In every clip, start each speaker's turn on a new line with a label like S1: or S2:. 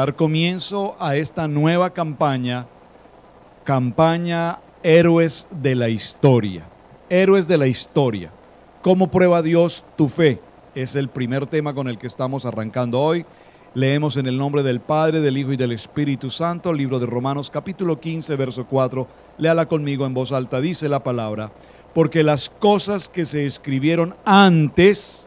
S1: Dar comienzo a esta nueva campaña Héroes de la Historia. Héroes de la Historia. ¿Cómo prueba Dios tu fe? Es el primer tema con el que estamos arrancando hoy. Leemos en el nombre del Padre, del Hijo y del Espíritu Santo, el libro de Romanos capítulo 15, verso 4. Léala conmigo en voz alta, dice la palabra: porque las cosas que se escribieron antes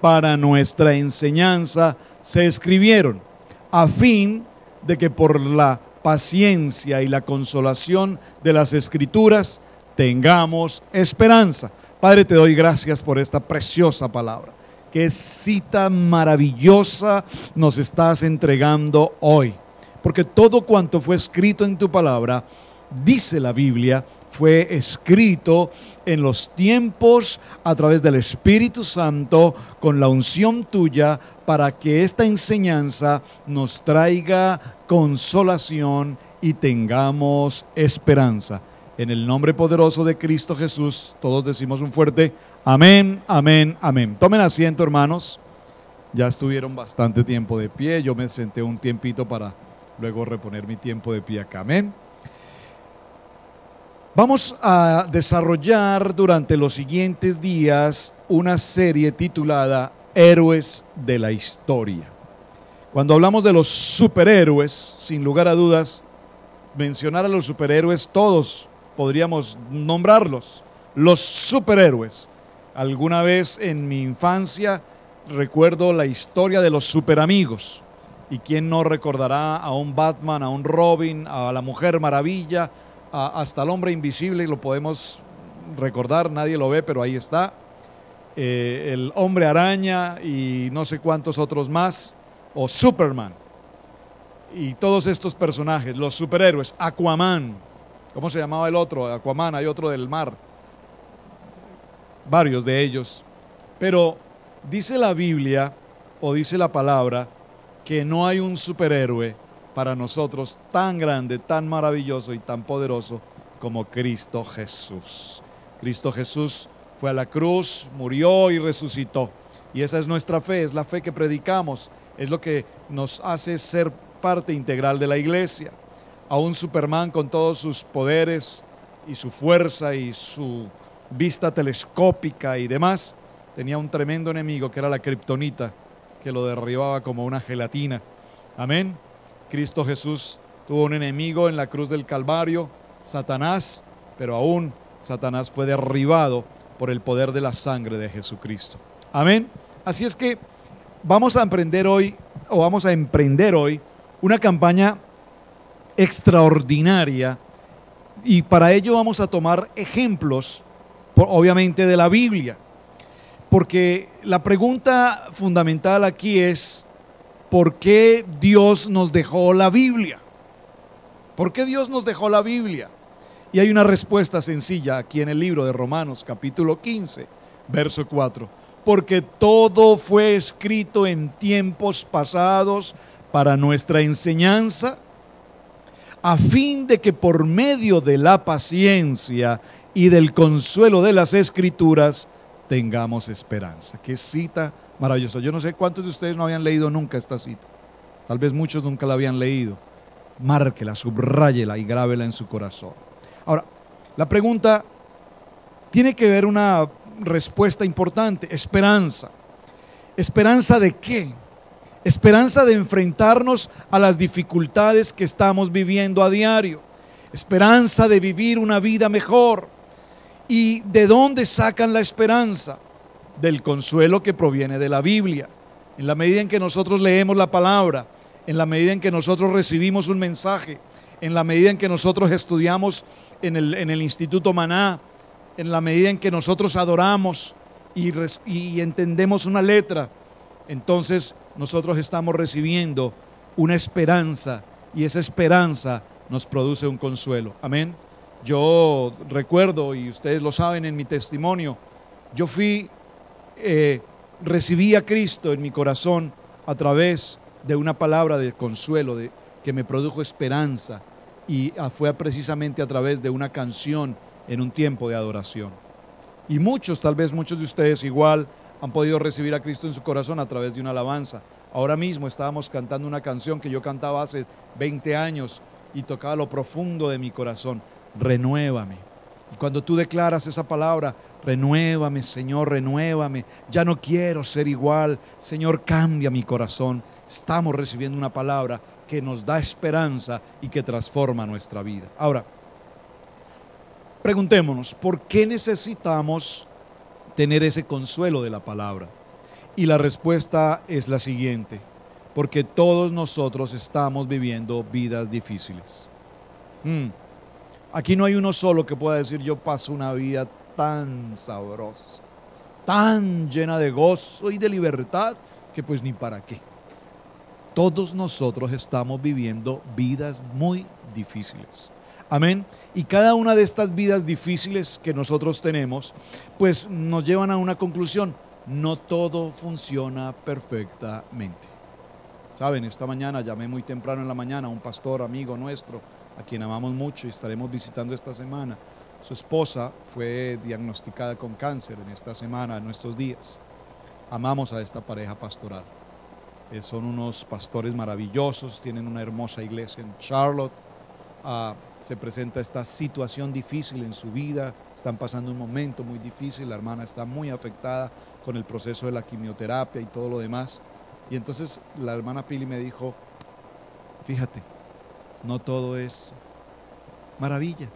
S1: para nuestra enseñanza se escribieron, a fin de que por la paciencia y la consolación de las Escrituras tengamos esperanza. Padre, te doy gracias por esta preciosa palabra. Qué cita maravillosa nos estás entregando hoy. Porque todo cuanto fue escrito en tu palabra, dice la Biblia, fue escrito en los tiempos a través del Espíritu Santo, con la unción tuya, para que esta enseñanza nos traiga consolación y tengamos esperanza. En el nombre poderoso de Cristo Jesús, todos decimos un fuerte amén, amén, amén. Tomen asiento, hermanos. Ya estuvieron bastante tiempo de pie. Yo me senté un tiempito para luego reponer mi tiempo de pie acá. Amén. Vamos a desarrollar durante los siguientes días una serie titulada Héroes de la Historia. Cuando hablamos de los superhéroes, sin lugar a dudas, mencionar a los superhéroes, todos podríamos nombrarlos, los superhéroes. Alguna vez en mi infancia recuerdo la historia de los superamigos. ¿Y quién no recordará a un Batman, a un Robin, a la Mujer Maravilla, hasta el Hombre Invisible? Lo podemos recordar, nadie lo ve, pero ahí está. El Hombre Araña y no sé cuántos otros más, o Superman. Y todos estos personajes, los superhéroes, Aquaman. ¿Cómo se llamaba el otro? Aquaman, hay otro del mar. Varios de ellos. Pero dice la Biblia, o dice la palabra, que no hay un superhéroe para nosotros tan grande, tan maravilloso y tan poderoso como Cristo Jesús. Cristo Jesús fue a la cruz, murió y resucitó. Y esa es nuestra fe, es la fe que predicamos, es lo que nos hace ser parte integral de la iglesia. A un Superman con todos sus poderes y su fuerza y su vista telescópica y demás, tenía un tremendo enemigo que era la kriptonita, que lo derribaba como una gelatina. Amén. Cristo Jesús tuvo un enemigo en la cruz del Calvario, Satanás, pero aún Satanás fue derribado por el poder de la sangre de Jesucristo. Amén. Así es que vamos a emprender hoy una campaña extraordinaria, y para ello vamos a tomar ejemplos, obviamente, de la Biblia, porque la pregunta fundamental aquí es: ¿por qué Dios nos dejó la Biblia? ¿Por qué Dios nos dejó la Biblia? Y hay una respuesta sencilla aquí en el libro de Romanos capítulo 15, verso 4. Porque todo fue escrito en tiempos pasados para nuestra enseñanza, a fin de que por medio de la paciencia y del consuelo de las Escrituras tengamos esperanza. Qué cita maravillosa. Yo no sé cuántos de ustedes no habían leído nunca esta cita. Tal vez muchos nunca la habían leído. Márquela, subráyela y grábela en su corazón. Ahora, la pregunta tiene que ver una respuesta importante: esperanza. ¿Esperanza de qué? Esperanza de enfrentarnos a las dificultades que estamos viviendo a diario. Esperanza de vivir una vida mejor. ¿Y de dónde sacan la esperanza? Del consuelo que proviene de la Biblia. En la medida en que nosotros leemos la palabra, en la medida en que nosotros recibimos un mensaje, en la medida en que nosotros estudiamos en el Instituto Maná, en la medida en que nosotros adoramos y entendemos una letra, entonces nosotros estamos recibiendo una esperanza, y esa esperanza nos produce un consuelo. Amén. Yo recuerdo, y ustedes lo saben en mi testimonio, yo recibí a Cristo en mi corazón a través de una palabra de consuelo, que me produjo esperanza, y fue precisamente a través de una canción en un tiempo de adoración. Y tal vez muchos de ustedes igual han podido recibir a Cristo en su corazón a través de una alabanza, Ahora mismo estábamos cantando una canción que yo cantaba hace 20 años y tocaba lo profundo de mi corazón. Renuévame. Y cuando tú declaras esa palabra, renuévame, Señor, renuévame. Ya no quiero ser igual. Señor, cambia mi corazón. Estamos recibiendo una palabra que nos da esperanza y que transforma nuestra vida. Ahora, preguntémonos, ¿por qué necesitamos tener ese consuelo de la palabra? Y la respuesta es la siguiente: porque todos nosotros estamos viviendo vidas difíciles. Aquí no hay uno solo que pueda decir: yo paso una vida tan sabrosa, tan llena de gozo y de libertad, que pues ni para qué. Todos nosotros estamos viviendo vidas muy difíciles. Amén. Y cada una de estas vidas difíciles que nosotros tenemos, pues nos llevan a una conclusión: no todo funciona perfectamente. Saben, esta mañana llamé muy temprano en la mañana a un pastor amigo nuestro, a quien amamos mucho y estaremos visitando esta semana. Su esposa fue diagnosticada con cáncer en esta semana, en estos días. Amamos a esta pareja pastoral. Son unos pastores maravillosos, tienen una hermosa iglesia en Charlotte. Se presenta esta situación difícil en su vida, están pasando un momento muy difícil, la hermana está muy afectada con el proceso de la quimioterapia y todo lo demás. Y entonces la hermana Pili me dijo: fíjate, no todo es maravilla.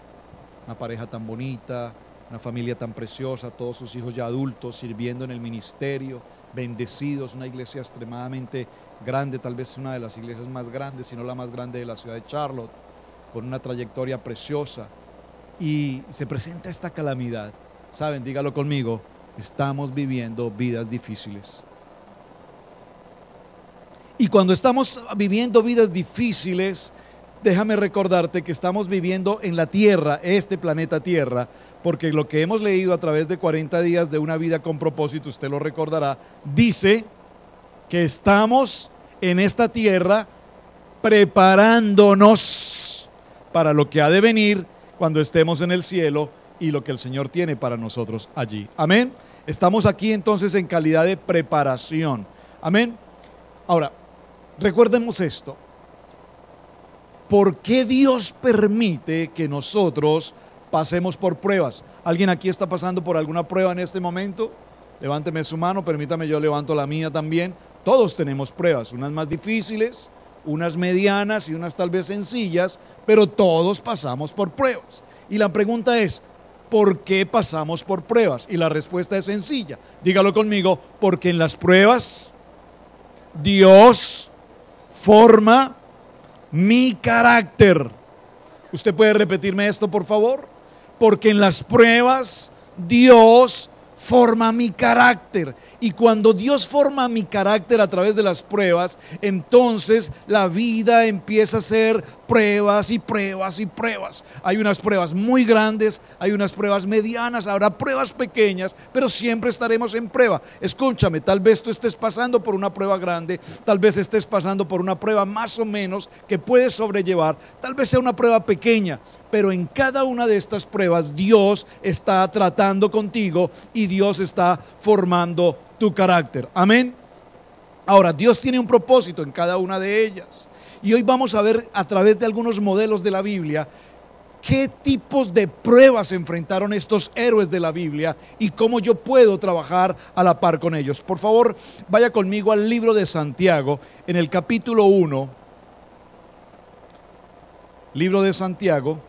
S1: Una pareja tan bonita, una familia tan preciosa, todos sus hijos ya adultos, sirviendo en el ministerio, bendecidos, una iglesia extremadamente grande, tal vez una de las iglesias más grandes, si no la más grande de la ciudad de Charlotte, con una trayectoria preciosa. Y se presenta esta calamidad. Saben, dígalo conmigo: estamos viviendo vidas difíciles. Y cuando estamos viviendo vidas difíciles, déjame recordarte que estamos viviendo en la Tierra, este planeta Tierra, porque lo que hemos leído a través de 40 días de una vida con propósito, usted lo recordará, dice que estamos en esta Tierra preparándonos para lo que ha de venir cuando estemos en el cielo y lo que el Señor tiene para nosotros allí. Amén. Estamos aquí entonces en calidad de preparación. Amén. Ahora, recordemos esto. ¿Por qué Dios permite que nosotros pasemos por pruebas? ¿Alguien aquí está pasando por alguna prueba en este momento? Levánteme su mano, permítame, yo levanto la mía también. Todos tenemos pruebas, unas más difíciles, unas medianas y unas tal vez sencillas, pero todos pasamos por pruebas. Y la pregunta es: ¿por qué pasamos por pruebas? Y la respuesta es sencilla. Dígalo conmigo: porque en las pruebas Dios forma mi carácter. ¿Usted puede repetirme esto, por favor? Porque en las pruebas Dios forma mi carácter. Y cuando Dios forma mi carácter a través de las pruebas, entonces la vida empieza a ser pruebas y pruebas y pruebas. Hay unas pruebas muy grandes, hay unas pruebas medianas, habrá pruebas pequeñas, pero siempre estaremos en prueba. Escúchame, tal vez tú estés pasando por una prueba grande, tal vez estés pasando por una prueba más o menos que puedes sobrellevar, tal vez sea una prueba pequeña, pero en cada una de estas pruebas Dios está tratando contigo y Dios está formando tu carácter. Amén. Ahora, Dios tiene un propósito en cada una de ellas. Y hoy vamos a ver a través de algunos modelos de la Biblia qué tipos de pruebas enfrentaron estos héroes de la Biblia y cómo yo puedo trabajar a la par con ellos. Por favor, vaya conmigo al libro de Santiago, en el capítulo 1. Libro de Santiago,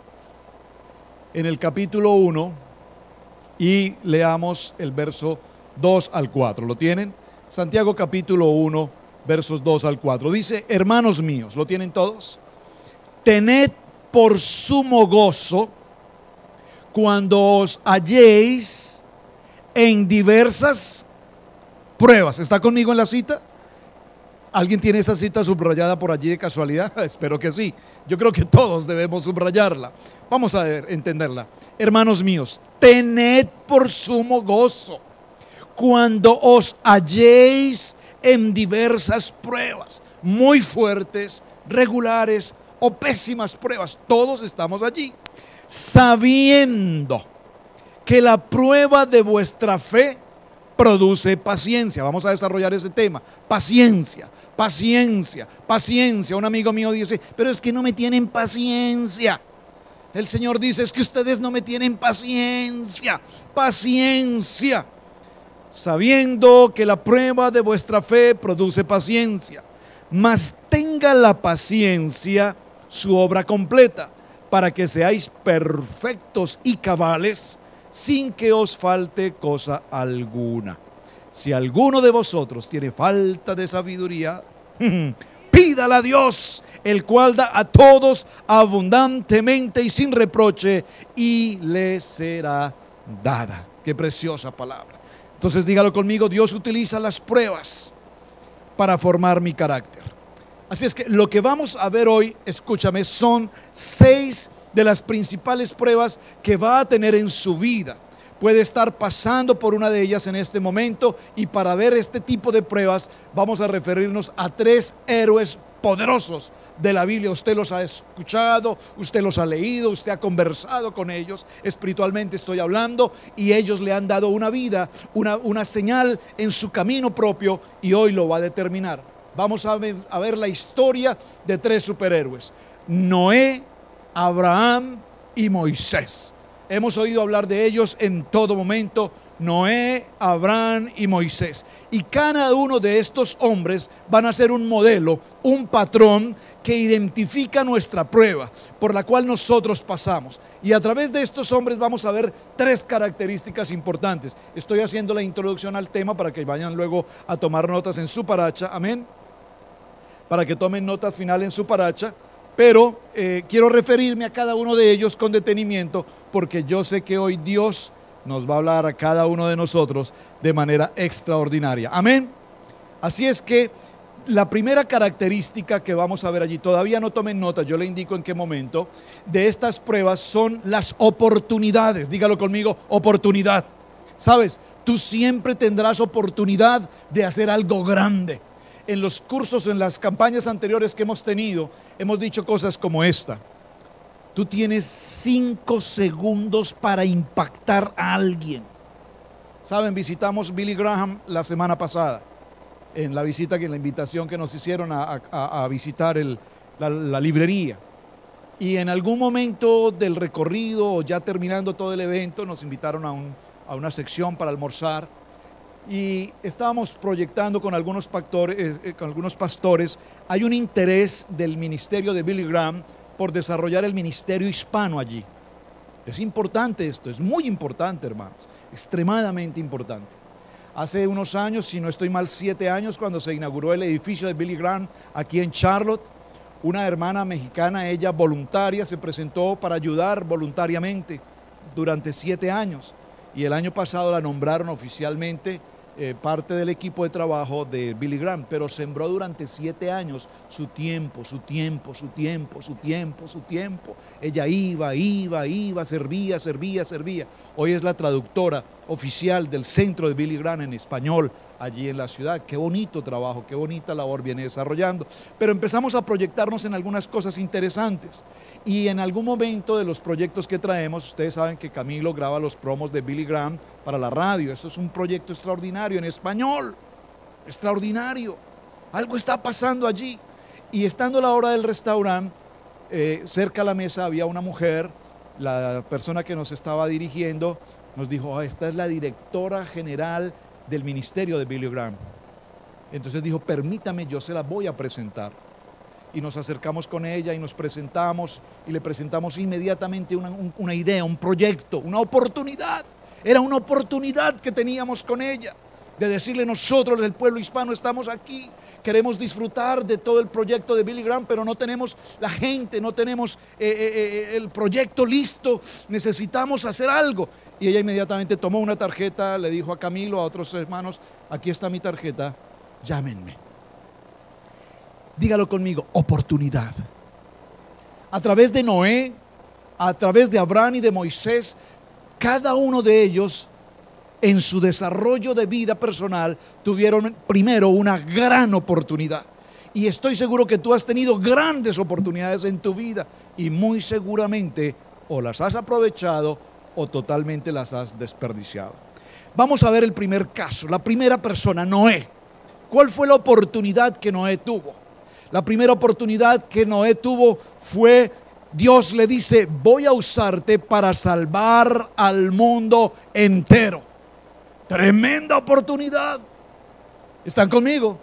S1: en el capítulo 1, y leamos el verso 2 al 4. ¿Lo tienen? Santiago capítulo 1, versos 2 al 4. Dice: hermanos míos, ¿lo tienen todos? Tened por sumo gozo cuando os halléis en diversas pruebas. ¿Está conmigo en la cita? ¿Alguien tiene esa cita subrayada por allí de casualidad? Espero que sí. Yo creo que todos debemos subrayarla. Vamos a entenderla. Hermanos míos, tened por sumo gozo cuando os halléis en diversas pruebas, muy fuertes, regulares o pésimas pruebas. Todos estamos allí, sabiendo que la prueba de vuestra fe produce paciencia. Vamos a desarrollar ese tema. Paciencia. Paciencia, paciencia. Un amigo mío dice, pero es que no me tienen paciencia. El Señor dice, es que ustedes no me tienen paciencia. Paciencia. Sabiendo que la prueba de vuestra fe produce paciencia, mas tenga la paciencia su obra completa, para que seáis perfectos y cabales, sin que os falte cosa alguna. Si alguno de vosotros tiene falta de sabiduría, pídala a Dios, el cual da a todos abundantemente y sin reproche, y le será dada. Qué preciosa palabra. Entonces dígalo conmigo, Dios utiliza las pruebas para formar mi carácter. Así es que lo que vamos a ver hoy, escúchame, son 6 de las principales pruebas que va a tener en su vida. Puede estar pasando por una de ellas en este momento, y para ver este tipo de pruebas vamos a referirnos a 3 héroes poderosos de la Biblia. Usted los ha escuchado, usted los ha leído, usted ha conversado con ellos, espiritualmente estoy hablando, y ellos le han dado una vida, una señal en su camino propio, y hoy lo va a determinar. Vamos a ver la historia de 3 superhéroes: Noé, Abraham y Moisés. Hemos oído hablar de ellos en todo momento: Noé, Abraham y Moisés. Y cada uno de estos hombres van a ser un modelo, un patrón que identifica nuestra prueba por la cual nosotros pasamos. Y a través de estos hombres vamos a ver 3 características importantes. Estoy haciendo la introducción al tema para que vayan luego a tomar notas en su paracha. Amén. Para que tomen notas final en su paracha. Pero quiero referirme a cada uno de ellos con detenimiento, porque yo sé que hoy Dios nos va a hablar a cada uno de nosotros de manera extraordinaria. Amén. Así es que la primera característica que vamos a ver allí, todavía no tomen nota, yo le indico en qué momento, de estas pruebas son las oportunidades. Dígalo conmigo, oportunidad. Sabes, tú siempre tendrás oportunidad de hacer algo grande. En los cursos, en las campañas anteriores que hemos tenido, hemos dicho cosas como esta: tú tienes 5 segundos para impactar a alguien. Saben, visitamos Billy Graham la semana pasada, en la visita, en la invitación que nos hicieron a visitar la librería. Y en algún momento del recorrido, o ya terminando todo el evento, nos invitaron a una sección para almorzar. Y estábamos proyectando con algunos pastores. Hay un interés del ministerio de Billy Graham por desarrollar el ministerio hispano allí. Es importante esto, es muy importante, hermanos, extremadamente importante. Hace unos años, si no estoy mal, 7 años, cuando se inauguró el edificio de Billy Graham aquí en Charlotte, una hermana mexicana, ella voluntaria, se presentó para ayudar voluntariamente durante 7 años. Y el año pasado la nombraron oficialmente parte del equipo de trabajo de Billy Graham, pero sembró durante 7 años su tiempo. Ella iba, servía. Hoy es la traductora oficial del centro de Billy Graham en español allí en la ciudad. Qué bonito trabajo, qué bonita labor viene desarrollando. Pero empezamos a proyectarnos en algunas cosas interesantes. Y en algún momento de los proyectos que traemos, ustedes saben que Camilo graba los promos de Billy Graham para la radio. Eso es un proyecto extraordinario en español. Extraordinario. Algo está pasando allí. Y estando a la hora del restaurante, cerca a la mesa había una mujer. La persona que nos estaba dirigiendo nos dijo: esta es la directora general del ministerio de Billy Graham. Entonces dijo: permítame, yo se la voy a presentar. Y nos acercamos con ella y nos presentamos, y le presentamos inmediatamente una idea, un proyecto, una oportunidad. Era una oportunidad que teníamos con ella, de decirle: nosotros, el pueblo hispano, estamos aquí, queremos disfrutar de todo el proyecto de Billy Graham, pero no tenemos la gente, no tenemos el proyecto listo, necesitamos hacer algo. Y ella inmediatamente tomó una tarjeta, le dijo a Camilo, a otros hermanos: aquí está mi tarjeta, llámenme. Dígalo conmigo, oportunidad. A través de Noé, a través de Abraham y de Moisés, cada uno de ellos en su desarrollo de vida personal tuvieron primero una gran oportunidad. Y estoy seguro que tú has tenido grandes oportunidades en tu vida, y muy seguramente o las has aprovechado o totalmente las has desperdiciado. Vamos a ver el primer caso, la primera persona, Noé. ¿Cuál fue la oportunidad que Noé tuvo? La primera oportunidad que Noé tuvo fue, Dios le dice, voy a usarte para salvar al mundo entero. Tremenda oportunidad. ¿Están conmigo?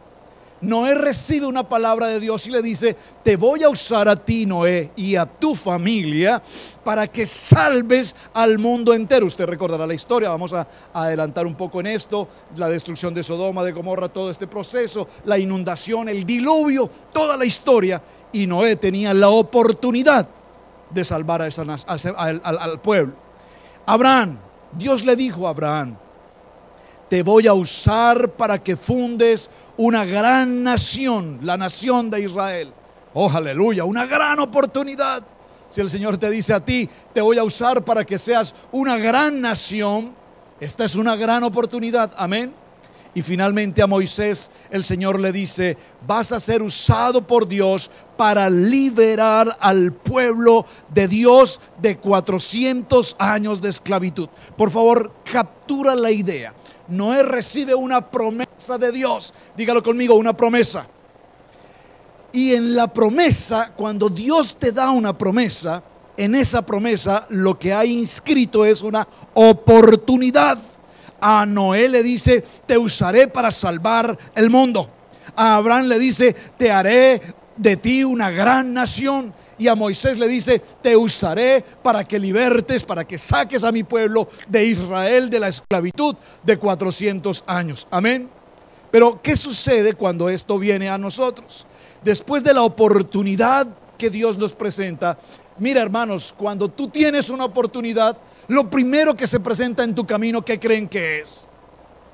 S1: Noé recibe una palabra de Dios y le dice, te voy a usar a ti, Noé, y a tu familia para que salves al mundo entero. Usted recordará la historia, vamos a adelantar un poco en esto, la destrucción de Sodoma, de Gomorra, todo este proceso, la inundación, el diluvio, toda la historia. Y Noé tenía la oportunidad de salvar a al pueblo. Abraham, Dios le dijo a Abraham, te voy a usar para que fundes una gran nación, la nación de Israel. Oh, aleluya, una gran oportunidad. Si el Señor te dice a ti, te voy a usar para que seas una gran nación, esta es una gran oportunidad, amén. Y finalmente a Moisés el Señor le dice, vas a ser usado por Dios para liberar al pueblo de Dios de 400 años de esclavitud. Por favor, captura la idea. Noé recibe una promesa de Dios. Dígalo conmigo, una promesa. Y en la promesa, cuando Dios te da una promesa, en esa promesa lo que hay inscrito es una oportunidad. A Noé le dice, te usaré para salvar el mundo. A Abraham le dice, te haré de ti una gran nación. Y a Moisés le dice, te usaré para que libertes, para que saques a mi pueblo de Israel de la esclavitud de 400 años. Amén. Pero ¿qué sucede cuando esto viene a nosotros? Después de la oportunidad que Dios nos presenta, mira, hermanos, cuando tú tienes una oportunidad, lo primero que se presenta en tu camino, ¿qué creen que es?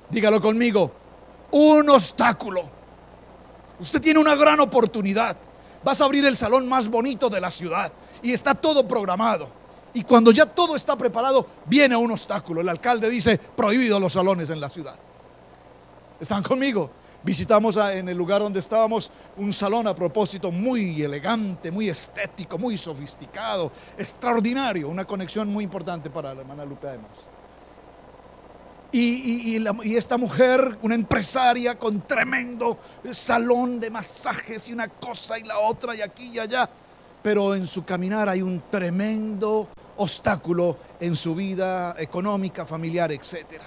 S1: Dígalo conmigo, un obstáculo. Usted tiene una gran oportunidad. Vas a abrir el salón más bonito de la ciudad y está todo programado. Y cuando ya todo está preparado, viene un obstáculo. El alcalde dice, prohibido los salones en la ciudad. ¿Están conmigo? Visitamos en el lugar donde estábamos un salón a propósito muy elegante, muy estético, muy sofisticado, extraordinario. Una conexión muy importante para la hermana Lupe además. Y esta mujer, una empresaria con tremendo salón de masajes y una cosa y la otra y aquí y allá. Pero en su caminar hay un tremendo obstáculo en su vida económica, familiar, etcétera.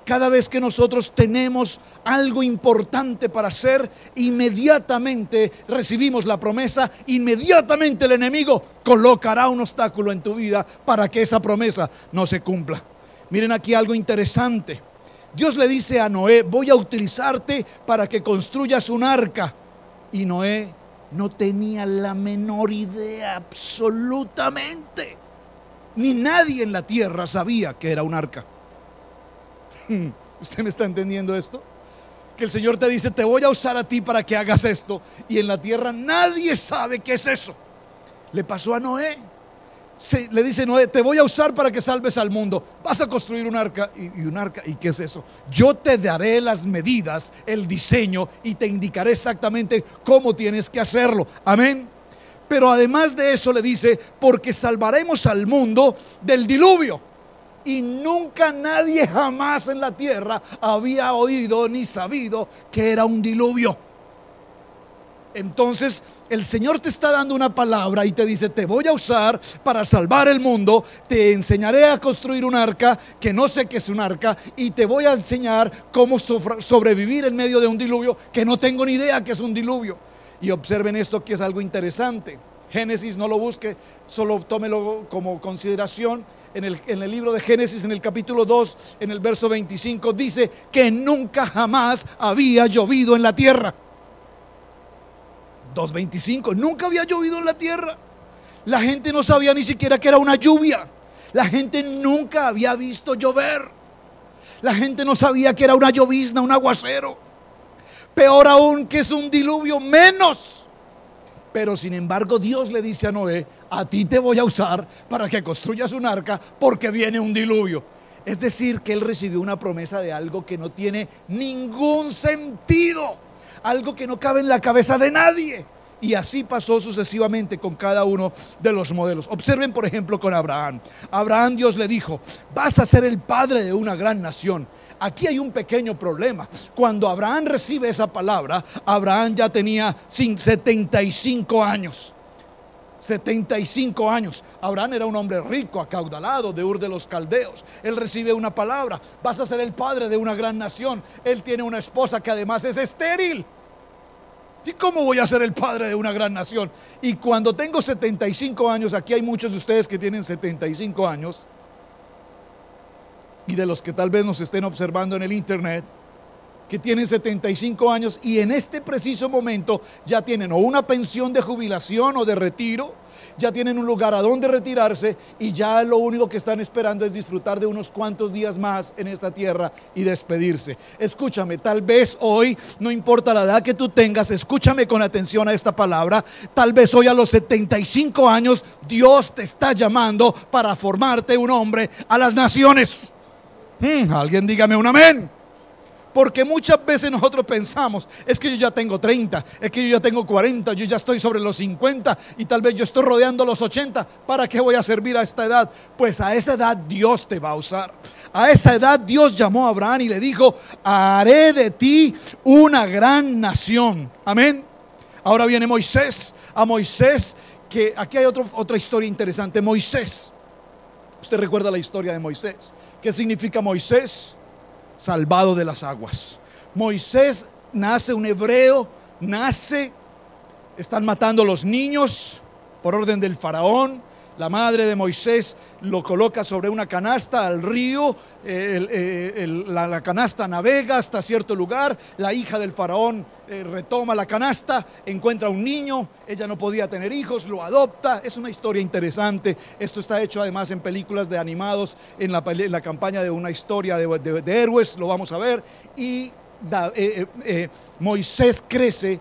S1: Cada vez que nosotros tenemos algo importante para hacer, inmediatamente recibimos la promesa, inmediatamente el enemigo colocará un obstáculo en tu vida para que esa promesa no se cumpla. Miren aquí algo interesante. Dios le dice a Noé, voy a utilizarte para que construyas un arca. Y Noé no tenía la menor idea, absolutamente. Ni nadie en la tierra sabía que era un arca. ¿Usted me está entendiendo esto? Que el Señor te dice, te voy a usar a ti para que hagas esto. Y en la tierra nadie sabe qué es eso. Le pasó a Noé. Le dice Noé, te voy a usar para que salves al mundo. Vas a construir un arca. Y un arca, ¿y qué es eso? Yo te daré las medidas, el diseño, y te indicaré exactamente cómo tienes que hacerlo. Amén. Pero además de eso le dice, porque salvaremos al mundo del diluvio. Y nunca nadie jamás en la tierra había oído ni sabido que era un diluvio. Entonces el Señor te está dando una palabra y te dice, te voy a usar para salvar el mundo, te enseñaré a construir un arca, que no sé qué es un arca, y te voy a enseñar cómo sobrevivir en medio de un diluvio, que no tengo ni idea que es un diluvio. Y observen esto, que es algo interesante. Génesis, no lo busque, solo tómelo como consideración. En el libro de Génesis, en el capítulo 2, en el verso 25, dice que nunca jamás había llovido en la tierra. 2:25, nunca había llovido en la tierra. La gente no sabía ni siquiera que era una lluvia. La gente nunca había visto llover. La gente no sabía que era una llovizna, un aguacero. Peor aún, que es un diluvio, menos. Pero sin embargo Dios le dice a Noé, a ti te voy a usar para que construyas un arca porque viene un diluvio. Es decir, que él recibió una promesa de algo que no tiene ningún sentido, algo que no cabe en la cabeza de nadie. Y así pasó sucesivamente con cada uno de los modelos. Observen, por ejemplo, con Abraham. Abraham, Dios le dijo: vas a ser el padre de una gran nación. Aquí hay un pequeño problema. Cuando Abraham recibe esa palabra, Abraham ya tenía 75 años. 75 años. Abraham era un hombre rico, acaudalado, de Ur de los Caldeos. Él recibe una palabra: vas a ser el padre de una gran nación. Él tiene una esposa que además es estéril. ¿Y cómo voy a ser el padre de una gran nación? Y cuando tengo 75 años, aquí hay muchos de ustedes que tienen 75 años, y de los que tal vez nos estén observando en el internet, que tienen 75 años y en este preciso momento ya tienen o una pensión de jubilación o de retiro, ya tienen un lugar a donde retirarse, y ya lo único que están esperando es disfrutar de unos cuantos días más en esta tierra y despedirse. Escúchame, tal vez hoy, no importa la edad que tú tengas, escúchame con atención a esta palabra, tal vez hoy a los 75 años Dios te está llamando para formarte un hombre a las naciones. Alguien dígame un amén. Porque muchas veces nosotros pensamos: es que yo ya tengo 30, es que yo ya tengo 40, yo ya estoy sobre los 50 y tal vez yo estoy rodeando los 80. ¿Para qué voy a servir a esta edad? Pues a esa edad Dios te va a usar. A esa edad Dios llamó a Abraham y le dijo: haré de ti una gran nación. Amén. Ahora viene Moisés. A Moisés, que aquí hay otra historia interesante. Moisés, usted recuerda la historia de Moisés. ¿Qué significa Moisés? Salvado de las aguas. Moisés nace un hebreo, están matando los niños por orden del faraón. La madre de Moisés lo coloca sobre una canasta al río, la canasta navega hasta cierto lugar, la hija del faraón retoma la canasta, encuentra un niño, ella no podía tener hijos, lo adopta. Es una historia interesante. Esto está hecho además en películas de animados, en la campaña de una historia de héroes, lo vamos a ver. Y Moisés crece,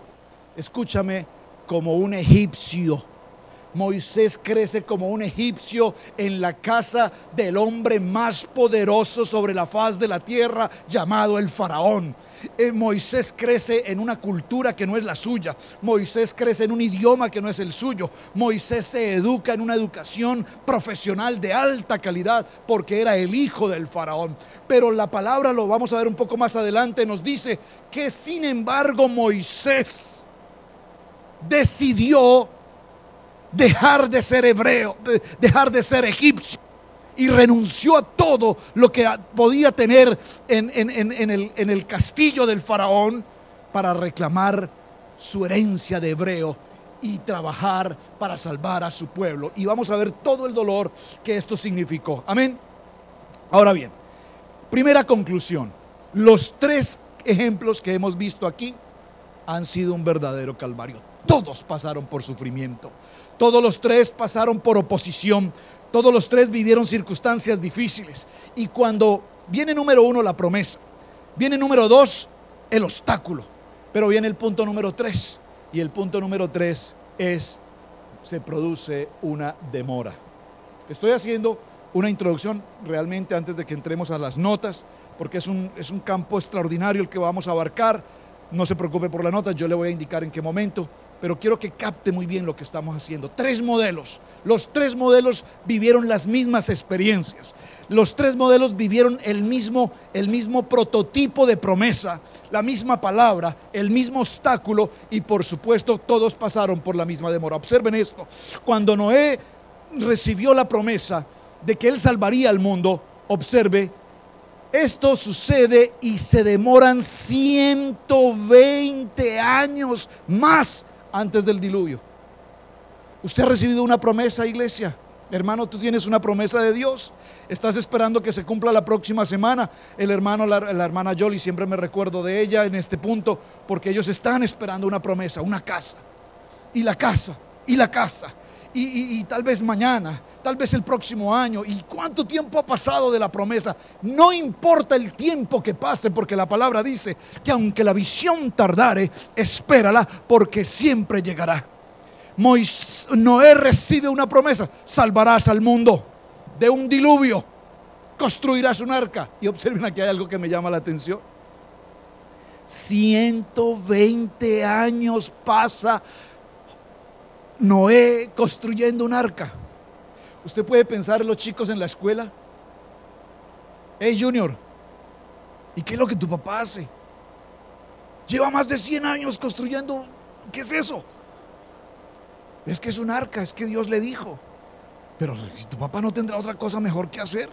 S1: escúchame, como un egipcio. Moisés crece como un egipcio en la casa del hombre más poderoso sobre la faz de la tierra, llamado el faraón. Moisés crece en una cultura que no es la suya. Moisés crece en un idioma que no es el suyo. Moisés se educa en una educación profesional de alta calidad porque era el hijo del faraón. Pero la palabra, lo vamos a ver un poco más adelante, nos dice que sin embargo Moisés decidió dejar de ser hebreo, dejar de ser egipcio, y renunció a todo lo que podía tener en el castillo del faraón para reclamar su herencia de hebreo y trabajar para salvar a su pueblo. Y vamos a ver todo el dolor que esto significó. Amén. Ahora bien, primera conclusión: los tres ejemplos que hemos visto aquí han sido un verdadero calvario. Todos pasaron por sufrimiento. Todos los tres pasaron por oposición. Todos los tres vivieron circunstancias difíciles. Y cuando viene número uno la promesa, viene número dos el obstáculo, pero viene el punto número tres. Y el punto número tres es: se produce una demora. Estoy haciendo una introducción realmente antes de que entremos a las notas, porque es un campo extraordinario el que vamos a abarcar. No se preocupe por la nota, yo le voy a indicar en qué momento, pero quiero que capte muy bien lo que estamos haciendo. Tres modelos. Los tres modelos vivieron las mismas experiencias. Los tres modelos vivieron el mismo prototipo de promesa, la misma palabra, el mismo obstáculo, y por supuesto todos pasaron por la misma demora. Observen esto: cuando Noé recibió la promesa de que él salvaría al mundo, observe, esto sucede y se demoran 120 años más antes del diluvio. ¿Usted ha recibido una promesa, iglesia? Hermano, tú tienes una promesa de Dios. Estás esperando que se cumpla la próxima semana. El hermano, la hermana Yoli, siempre me recuerdo de ella en este punto, porque ellos están esperando una promesa, una casa. Y la casa, y la casa. Y tal vez mañana, tal vez el próximo año. ¿Y cuánto tiempo ha pasado de la promesa? No importa el tiempo que pase, porque la palabra dice que aunque la visión tardare, espérala, porque siempre llegará. Noé recibe una promesa: salvarás al mundo de un diluvio, construirás un arca. Y observen, aquí hay algo que me llama la atención. 120 años pasa Noé construyendo un arca. Usted puede pensar en los chicos en la escuela. Hey Junior, ¿y qué es lo que tu papá hace? Lleva más de 100 años construyendo. ¿Qué es eso? Es que es un arca, es que Dios le dijo. Pero si tu papá no tendrá otra cosa mejor que hacer.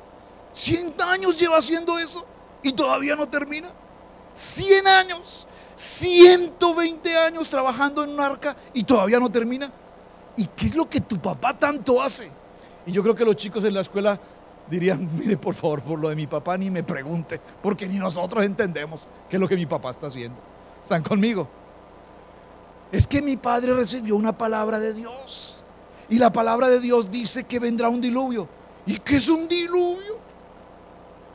S1: 100 años lleva haciendo eso y todavía no termina. 100 años, 120 años trabajando en un arca y todavía no termina. ¿Y qué es lo que tu papá tanto hace? Y yo creo que los chicos en la escuela dirían: mire, por favor, por lo de mi papá ni me pregunte, porque ni nosotros entendemos qué es lo que mi papá está haciendo. ¿Están conmigo? Es que mi padre recibió una palabra de Dios, y la palabra de Dios dice que vendrá un diluvio. ¿Y qué es un diluvio?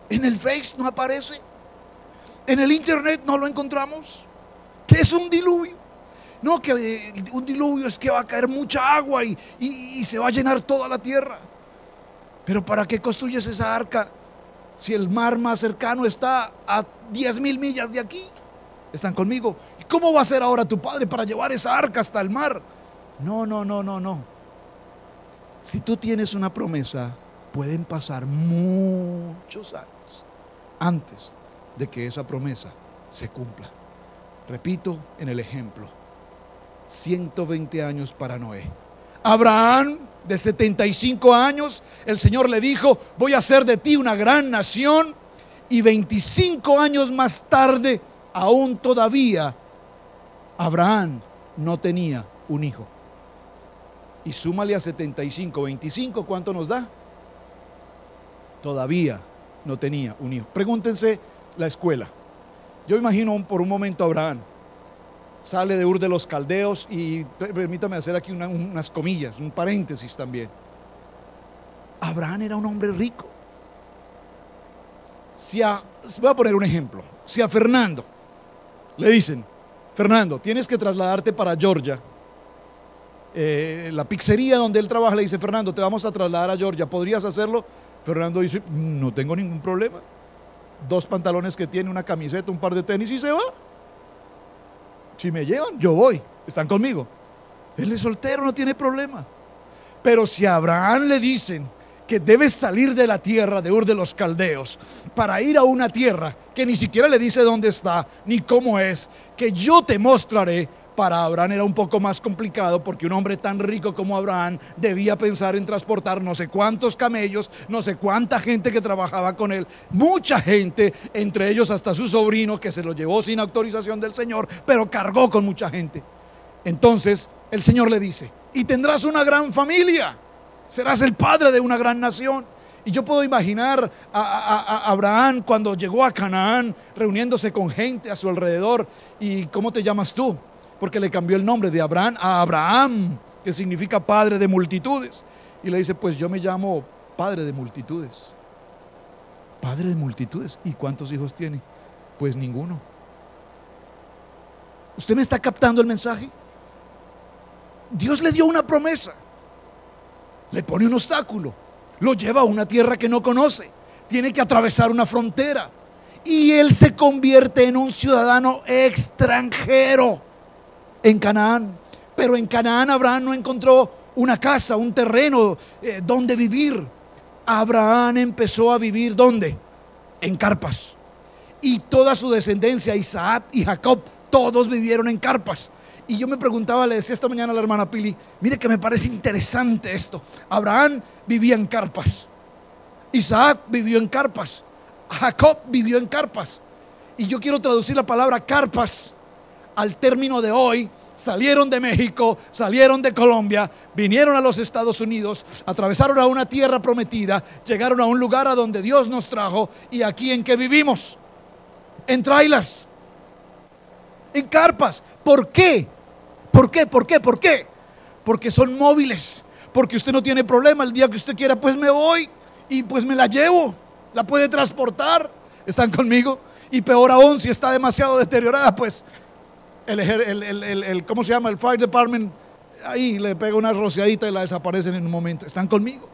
S1: En el Face no aparece, en el internet no lo encontramos. ¿Qué es un diluvio? No, que un diluvio es que va a caer mucha agua y se va a llenar toda la tierra. Pero ¿para qué construyes esa arca si el mar más cercano está a 10,000 millas de aquí? ¿Están conmigo? ¿Y cómo va a ser ahora tu padre para llevar esa arca hasta el mar? No. Si tú tienes una promesa, pueden pasar muchos años antes de que esa promesa se cumpla. Repito en el ejemplo: 120 años para Noé. Abraham, de 75 años, el Señor le dijo: voy a hacer de ti una gran nación. Y 25 años más tarde, aún todavía, Abraham no tenía un hijo. Y súmale a 75, 25, ¿cuánto nos da? Todavía no tenía un hijo. Pregúntense la escuela. Yo imagino por un momento a Abraham. Sale de Ur de los Caldeos, y permítame hacer aquí unas comillas, un paréntesis también. Abraham era un hombre rico. Voy a poner un ejemplo. Si a Fernando le dicen: Fernando, tienes que trasladarte para Georgia, la pizzería donde él trabaja le dice: Fernando, te vamos a trasladar a Georgia, ¿podrías hacerlo? Fernando dice: no tengo ningún problema. 2 pantalones que tiene, una camiseta, un par de tenis y se va. Si me llevan, yo voy. ¿Están conmigo? Él es soltero, no tiene problema. Pero si a Abraham le dicen que debes salir de la tierra de Ur de los Caldeos para ir a una tierra que ni siquiera le dice dónde está ni cómo es, que yo te mostraré, para Abraham era un poco más complicado, porque un hombre tan rico como Abraham debía pensar en transportar no sé cuántos camellos, no sé cuánta gente que trabajaba con él, mucha gente, entre ellos hasta su sobrino, que se lo llevó sin autorización del Señor, pero cargó con mucha gente. Entonces el Señor le dice: y tendrás una gran familia, serás el padre de una gran nación. Y yo puedo imaginar a Abraham cuando llegó a Canaán, reuniéndose con gente a su alrededor. ¿Y cómo te llamas tú? Porque le cambió el nombre de Abraham a Abraham, que significa padre de multitudes. Y le dice: pues yo me llamo padre de multitudes. Padre de multitudes. ¿Y cuántos hijos tiene? Pues ninguno. ¿Usted me está captando el mensaje? Dios le dio una promesa, le pone un obstáculo, lo lleva a una tierra que no conoce, tiene que atravesar una frontera, y él se convierte en un ciudadano extranjero en Canaán. Pero en Canaán Abraham no encontró una casa, un terreno donde vivir. Abraham empezó a vivir ¿dónde? En carpas. Y toda su descendencia, Isaac y Jacob, todos vivieron en carpas. Y yo me preguntaba, le decía esta mañana a la hermana Pili: mire que me parece interesante esto. Abraham vivía en carpas, Isaac vivió en carpas, Jacob vivió en carpas. Y yo quiero traducir la palabra carpas al término de hoy. Salieron de México, salieron de Colombia, vinieron a los Estados Unidos, atravesaron a una tierra prometida, llegaron a un lugar a donde Dios nos trajo. ¿Y aquí en qué vivimos? En trailers, en carpas. ¿Por qué? ¿Por qué? ¿Por qué? ¿Por qué? Porque son móviles, porque usted no tiene problema. El día que usted quiera, pues me voy y pues me la llevo, la puede transportar. ¿Están conmigo? Y peor aún, si está demasiado deteriorada, pues ¿cómo se llama? El fire department ahí le pega una rociadita y la desaparecen en un momento. ¿Están conmigo?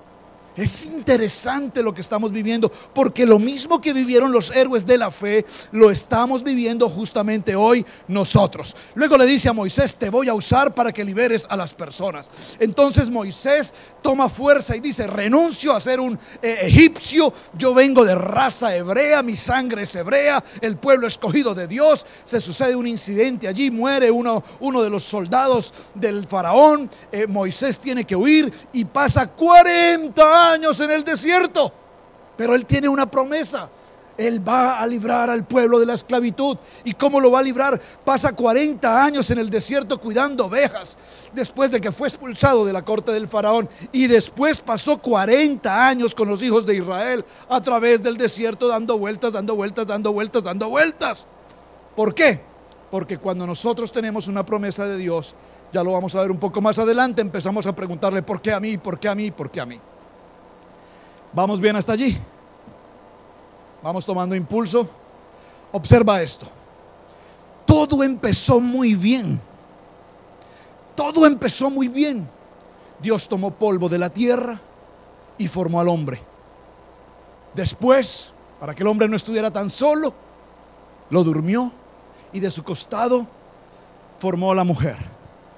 S1: Es interesante lo que estamos viviendo, porque lo mismo que vivieron los héroes de la fe, lo estamos viviendo justamente hoy nosotros. Luego le dice a Moisés: te voy a usar para que liberes a las personas. Entonces Moisés toma fuerza y dice: renuncio a ser un egipcio, yo vengo de raza hebrea, mi sangre es hebrea, el pueblo escogido de Dios. Se sucede un incidente allí, muere uno de los soldados del faraón. Moisés tiene que huir y pasa 40 años en el desierto, pero él tiene una promesa: él va a librar al pueblo de la esclavitud. ¿Y cómo lo va a librar? Pasa 40 años en el desierto cuidando ovejas, después de que fue expulsado de la corte del faraón, y después pasó 40 años con los hijos de Israel a través del desierto, dando vueltas, dando vueltas, dando vueltas, dando vueltas. ¿Por qué? Porque cuando nosotros tenemos una promesa de Dios, ya lo vamos a ver un poco más adelante, empezamos a preguntarle: ¿por qué a mí? ¿Por qué a mí? ¿Por qué a mí? ¿Vamos bien hasta allí? Vamos tomando impulso. Observa esto. Todo empezó muy bien. Todo empezó muy bien. Dios tomó polvo de la tierra y formó al hombre. Después, para que el hombre no estuviera tan solo, lo durmió y de su costado formó a la mujer.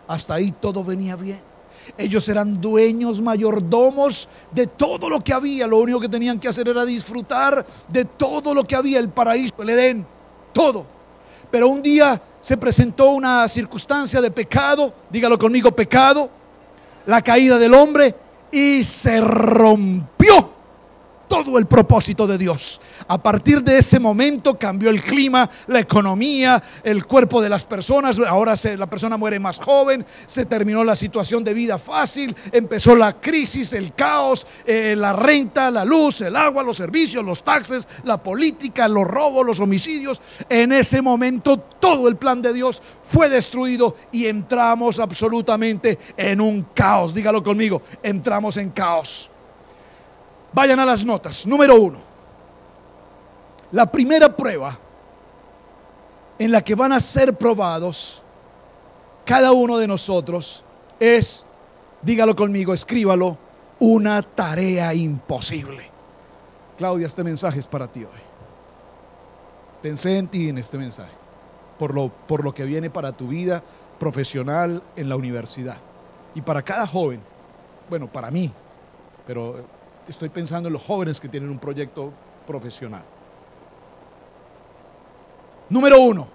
S1: Hasta ahí todo venía bien. Ellos eran dueños, mayordomos de todo lo que había. Lo único que tenían que hacer era disfrutar de todo lo que había, el paraíso, el Edén, todo. Pero un día se presentó una circunstancia de pecado, dígalo conmigo: pecado, la caída del hombre, y se rompió todo el propósito de Dios. A partir de ese momento cambió el clima, la economía, el cuerpo de las personas. Ahora la persona muere más joven, se terminó la situación de vida fácil, empezó la crisis, el caos, la renta, la luz, el agua, los servicios, los taxes, la política, los robos, los homicidios. En ese momento todo el plan de Dios fue destruido y entramos absolutamente en un caos. Dígalo conmigo: entramos en caos. Vayan a las notas. Número 1. La primera prueba en la que van a ser probados cada uno de nosotros es, dígalo conmigo, escríbalo: una tarea imposible. Claudia, este mensaje es para ti hoy. Pensé en ti en este mensaje, por lo que viene para tu vida profesional en la universidad y para cada joven. Bueno, para mí, pero estoy pensando en los jóvenes que tienen un proyecto profesional. Número 1.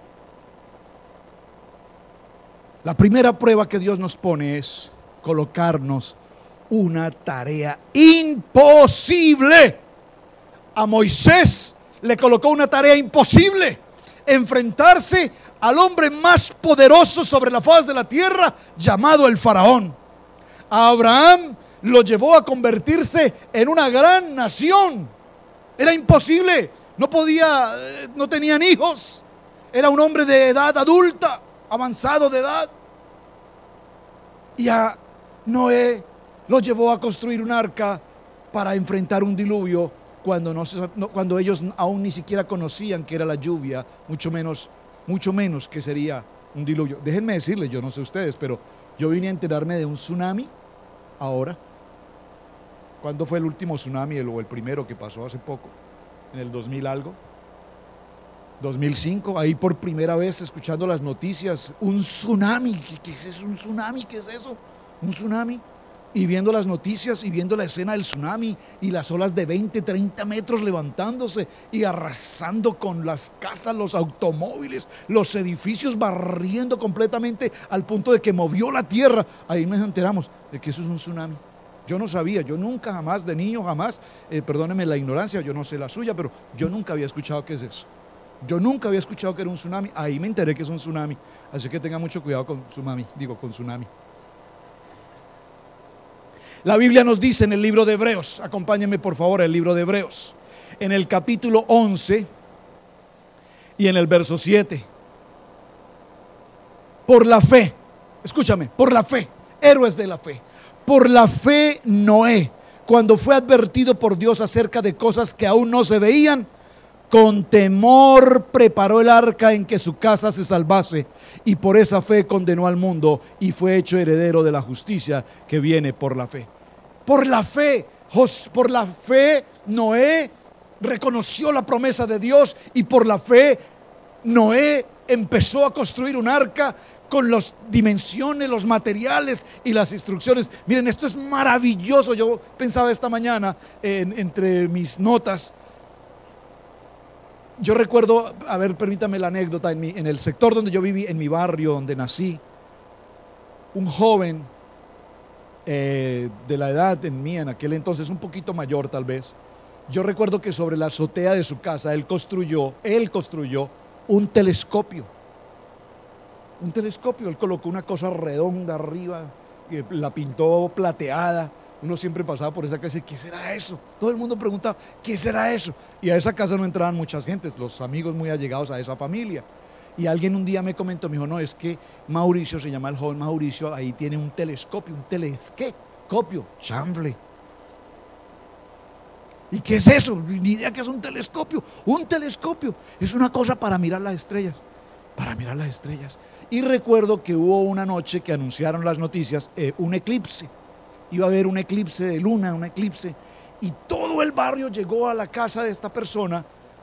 S1: La primera prueba que Dios nos pone es colocarnos una tarea imposible. A Moisés le colocó una tarea imposible: enfrentarse al hombre más poderoso sobre la faz de la tierra, llamado el faraón. A Abraham lo llevó a convertirse en una gran nación. Era imposible, no tenían hijos. Era un hombre de edad adulta, avanzado de edad. Y a Noé lo llevó a construir un arca para enfrentar un diluvio cuando ellos aún ni siquiera conocían que era la lluvia, mucho menos que sería un diluvio. Déjenme decirles, yo no sé ustedes, pero yo vine a enterarme de un tsunami ahora. ¿Cuándo fue el último tsunami o el primero que pasó hace poco? En el 2000 algo, 2005, ahí por primera vez escuchando las noticias, un tsunami. ¿Qué es eso? ¿Un tsunami? ¿Qué es eso? ¿Un tsunami? Y viendo las noticias y viendo la escena del tsunami y las olas de 20, 30 metros levantándose y arrasando con las casas, los automóviles, los edificios, barriendo completamente al punto de que movió la tierra. Ahí nos enteramos de que eso es un tsunami. Yo no sabía, yo nunca jamás, de niño jamás, perdóneme la ignorancia, yo no sé la suya, pero yo nunca había escuchado qué es eso. Yo nunca había escuchado que era un tsunami. Ahí me enteré que es un tsunami. Así que tenga mucho cuidado con tsunami. La Biblia nos dice en el libro de Hebreos, acompáñenme por favor al libro de Hebreos, en el capítulo 11 y en el verso 7. Por la fe, escúchame, por la fe, héroes de la fe. Por la fe Noé, cuando fue advertido por Dios acerca de cosas que aún no se veían, con temor preparó el arca en que su casa se salvase, y por esa fe condenó al mundo y fue hecho heredero de la justicia que viene por la fe. Por la fe, por la fe Noé reconoció la promesa de Dios, y por la fe Noé empezó a construir un arca con las dimensiones, los materiales y las instrucciones. Miren, esto es maravilloso. Yo pensaba esta mañana entre mis notas. Yo recuerdo, a ver, permítame la anécdota, en el sector donde yo viví, en mi barrio donde nací, un joven de la edad en mí, en aquel entonces un poquito mayor tal vez, yo recuerdo que sobre la azotea de su casa él construyó un telescopio. Un telescopio, él colocó una cosa redonda arriba, la pintó plateada. Uno siempre pasaba por esa casa y ¿qué será eso? Todo el mundo preguntaba, ¿qué será eso? Y a esa casa no entraban muchas gentes, los amigos muy allegados a esa familia. Y alguien un día me comentó, me dijo, no, es que Mauricio, se llama el joven Mauricio, ahí tiene un telescopio, telescopio, chanfle. ¿Y qué es eso? Ni idea que es un telescopio. Un telescopio es una cosa para mirar las estrellas, para mirar las estrellas. Y recuerdo que hubo una noche que anunciaron las noticias, un eclipse. Iba a haber un eclipse de luna, un eclipse, y todo el barrio llegó a la casa de esta persona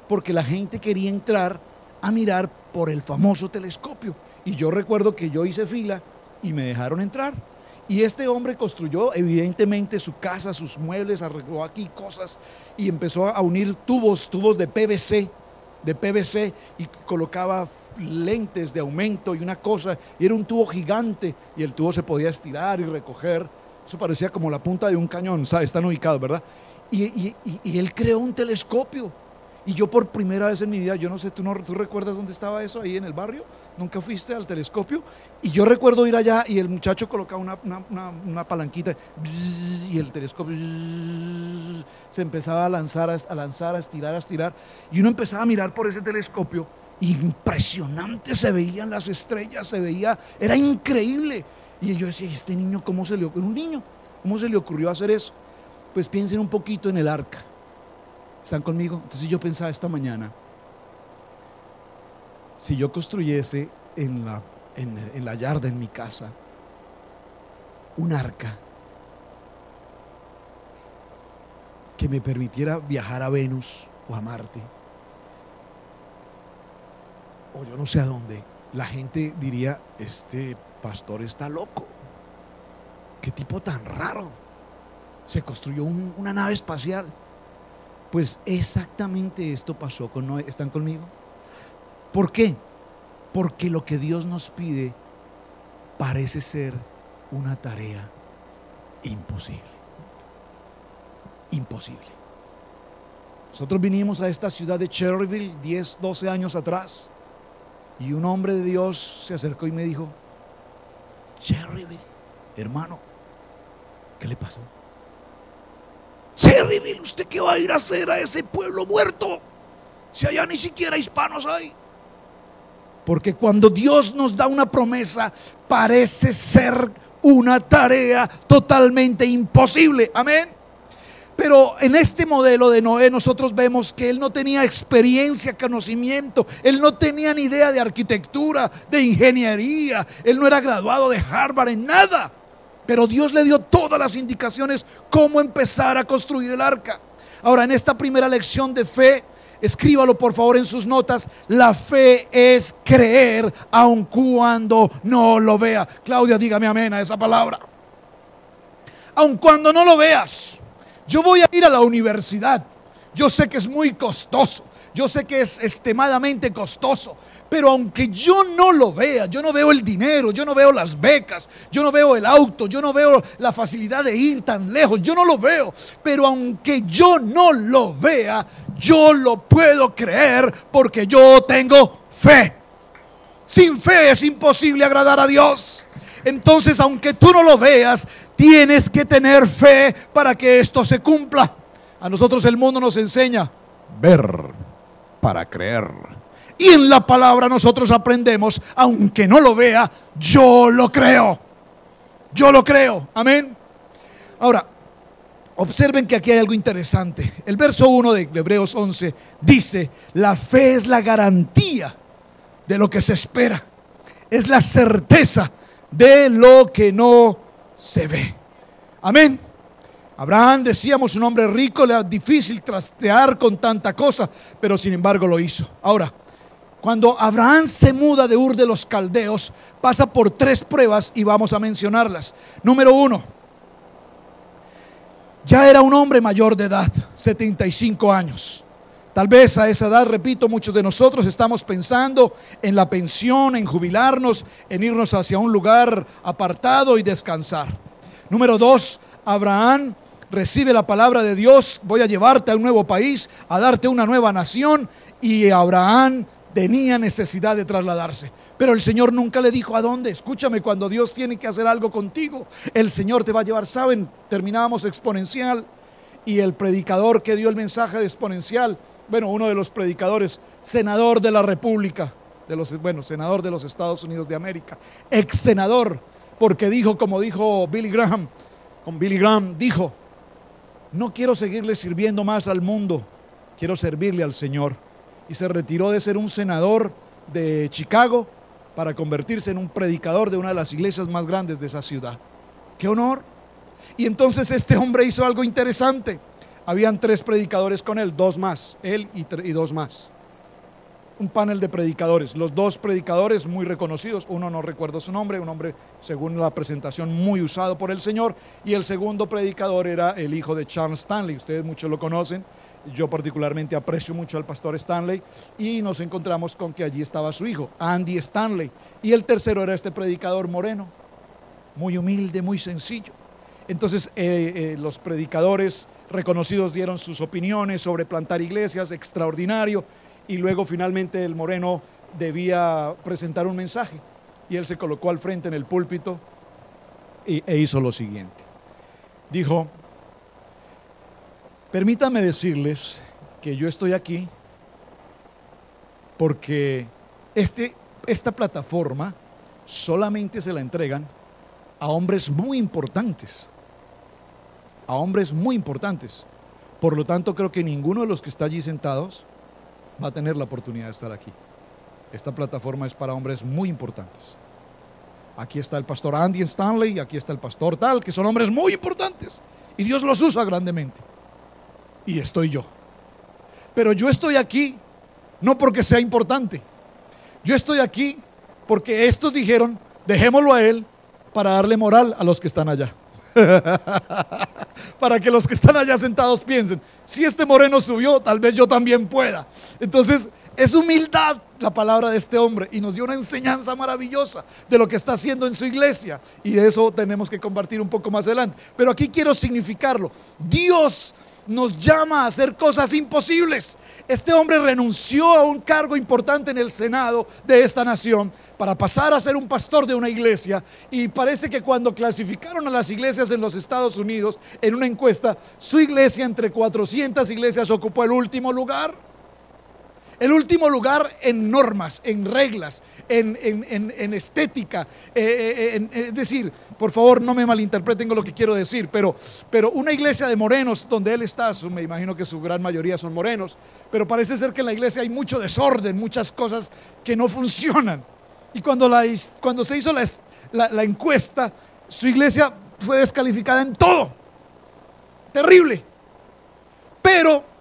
S1: porque la gente quería entrar a mirar por el famoso telescopio. Y yo recuerdo que yo hice fila y me dejaron entrar. Y este hombre construyó evidentemente su casa, sus muebles, arregló aquí cosas y empezó a unir tubos de PVC, y colocaba lentes de aumento y una cosa, y era un tubo gigante y el tubo se podía estirar y recoger. Eso parecía como la punta de un cañón, ¿sabes? Están ubicados, ¿verdad? Y él creó un telescopio. Y yo por primera vez en mi vida, yo no sé, ¿tú recuerdas dónde estaba eso? Ahí en el barrio. ¿Nunca fuiste al telescopio? Y yo recuerdo ir allá y el muchacho colocaba una palanquita y el telescopio se empezaba a lanzar, a estirar. Y uno empezaba a mirar por ese telescopio. Impresionante, se veían las estrellas, era increíble. Y yo decía, este niño, ¿cómo se le ocurrió? Un niño, ¿cómo se le ocurrió hacer eso? Pues piensen un poquito en el arca. ¿Están conmigo? Entonces yo pensaba esta mañana, si yo construyese en la yarda, en mi casa, un arca que me permitiera viajar a Venus o a Marte, o yo no sé a dónde, la gente diría, este pastor está loco, qué tipo tan raro, se construyó una nave espacial. Pues exactamente esto pasó con Noé. ¿Están conmigo? ¿Por qué? Porque lo que Dios nos pide parece ser una tarea imposible. Imposible. Nosotros vinimos a esta ciudad de Cherryville 10, 12 años atrás, y un hombre de Dios se acercó y me dijo, Cherryville, hermano, ¿qué le pasó? Cherryville, ¿usted qué va a ir a hacer a ese pueblo muerto? Si allá ni siquiera hispanos hay. Porque cuando Dios nos da una promesa, parece ser una tarea totalmente imposible. Amén. Pero en este modelo de Noé nosotros vemos que él no tenía experiencia, conocimiento, él no tenía ni idea de arquitectura, de ingeniería, él no era graduado de Harvard en nada. Pero Dios le dio todas las indicaciones cómo empezar a construir el arca. Ahora, en esta primera lección de fe, escríbalo por favor en sus notas: la fe es creer aun cuando no lo vea. Claudia, dígame amén a esa palabra. Aun cuando no lo veas. Yo voy a ir a la universidad. Yo sé que es muy costoso. Yo sé que es extremadamente costoso, pero aunque yo no lo vea, yo no veo el dinero, yo no veo las becas, yo no veo el auto, yo no veo la facilidad de ir tan lejos, yo no lo veo, pero aunque yo no lo vea, yo lo puedo creer porque yo tengo fe. Sin fe es imposible agradar a Dios. Entonces, aunque tú no lo veas, tienes que tener fe para que esto se cumpla. A nosotros el mundo nos enseña ver para creer. Y en la palabra nosotros aprendemos, aunque no lo vea, yo lo creo. Yo lo creo. Amén. Ahora, observen que aquí hay algo interesante. El verso 1 de Hebreos 11 dice: la fe es la garantía de lo que se espera, es la certeza de lo que no se ve. Amén. Abraham, decíamos, un hombre rico, le era difícil trastear con tanta cosa, pero sin embargo lo hizo. Ahora, cuando Abraham se muda de Ur de los Caldeos, pasa por 3 pruebas y vamos a mencionarlas. Número 1, ya era un hombre mayor de edad, 75 años. Tal vez a esa edad, repito, muchos de nosotros estamos pensando en la pensión, en jubilarnos, en irnos hacia un lugar apartado y descansar. Número 2, Abraham recibe la palabra de Dios: voy a llevarte a un nuevo país, a darte una nueva nación. Y Abraham tenía necesidad de trasladarse, pero el Señor nunca le dijo a dónde. Escúchame, cuando Dios tiene que hacer algo contigo, el Señor te va a llevar. Saben, terminábamos Exponencial y el predicador que dio el mensaje de Exponencial, bueno, uno de los predicadores, senador de la República, senador de los Estados Unidos de América, ex senador, porque dijo, como dijo Billy Graham, dijo: no quiero seguirle sirviendo más al mundo, quiero servirle al Señor. Y se retiró de ser un senador de Chicago para convertirse en un predicador de una de las iglesias más grandes de esa ciudad. ¡Qué honor! Y entonces este hombre hizo algo interesante. Habían 3 predicadores con él, 2 más, él y 2 más. Un panel de predicadores, los 2 predicadores muy reconocidos, uno no recuerdo su nombre, un hombre según la presentación muy usado por el Señor, y el segundo predicador era el hijo de Charles Stanley. Ustedes muchos lo conocen. Yo particularmente aprecio mucho al pastor Stanley, y nos encontramos con que allí estaba su hijo, Andy Stanley, y el tercero era este predicador moreno, muy humilde, muy sencillo. Entonces los predicadores reconocidos dieron sus opiniones sobre plantar iglesias, extraordinario, y luego finalmente el moreno debía presentar un mensaje, y él se colocó al frente en el púlpito e hizo lo siguiente. Dijo: permítanme decirles que yo estoy aquí porque esta plataforma solamente se la entregan a hombres muy importantes, a hombres muy importantes. Por lo tanto, creo que ninguno de los que está allí sentados va a tener la oportunidad de estar aquí. Esta plataforma es para hombres muy importantes. Aquí está el pastor Andy Stanley, aquí está el pastor tal, que son hombres muy importantes, y Dios los usa grandemente. Y estoy yo. Pero yo estoy aquí no porque sea importante. Yo estoy aquí porque estos dijeron: dejémoslo a él para darle moral a los que están allá. Para que los que están allá sentados piensen: si este moreno subió, tal vez yo también pueda. Entonces es humildad la palabra de este hombre, y nos dio una enseñanza maravillosa de lo que está haciendo en su iglesia, y de eso tenemos que compartir un poco más adelante. Pero aquí quiero significarlo. Dios nos llama a hacer cosas imposibles. Este hombre renunció a un cargo importante en el Senado de esta nación para pasar a ser un pastor de una iglesia, y parece que cuando clasificaron a las iglesias en los Estados Unidos en una encuesta, su iglesia, entre 400 iglesias, ocupó el último lugar. El último lugar en normas, en reglas, en estética, es decir, por favor no me malinterpreten lo que quiero decir, pero una iglesia de morenos donde él está, me imagino que su gran mayoría son morenos, pero parece ser que en la iglesia hay mucho desorden, muchas cosas que no funcionan. Y cuando se hizo la encuesta, su iglesia fue descalificada en todo. Terrible. Pero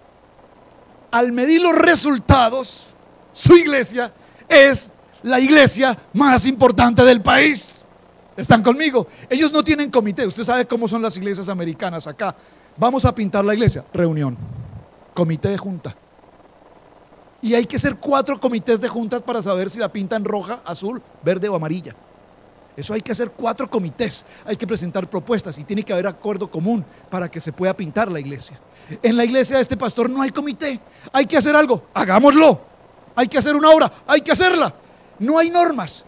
S1: al medir los resultados, su iglesia es la iglesia más importante del país. ¿Están conmigo? Ellos no tienen comité. Usted sabe cómo son las iglesias americanas acá. Vamos a pintar la iglesia. Reunión. Comité de junta. Y hay que hacer 4 comités de juntas para saber si la pintan roja, azul, verde o amarilla. Eso hay que hacer 4 comités. Hay que presentar propuestas y tiene que haber acuerdo común para que se pueda pintar la iglesia. En la iglesia de este pastor no hay comité. Hay que hacer algo, hagámoslo. Hay que hacer una obra, hay que hacerla. No hay normas.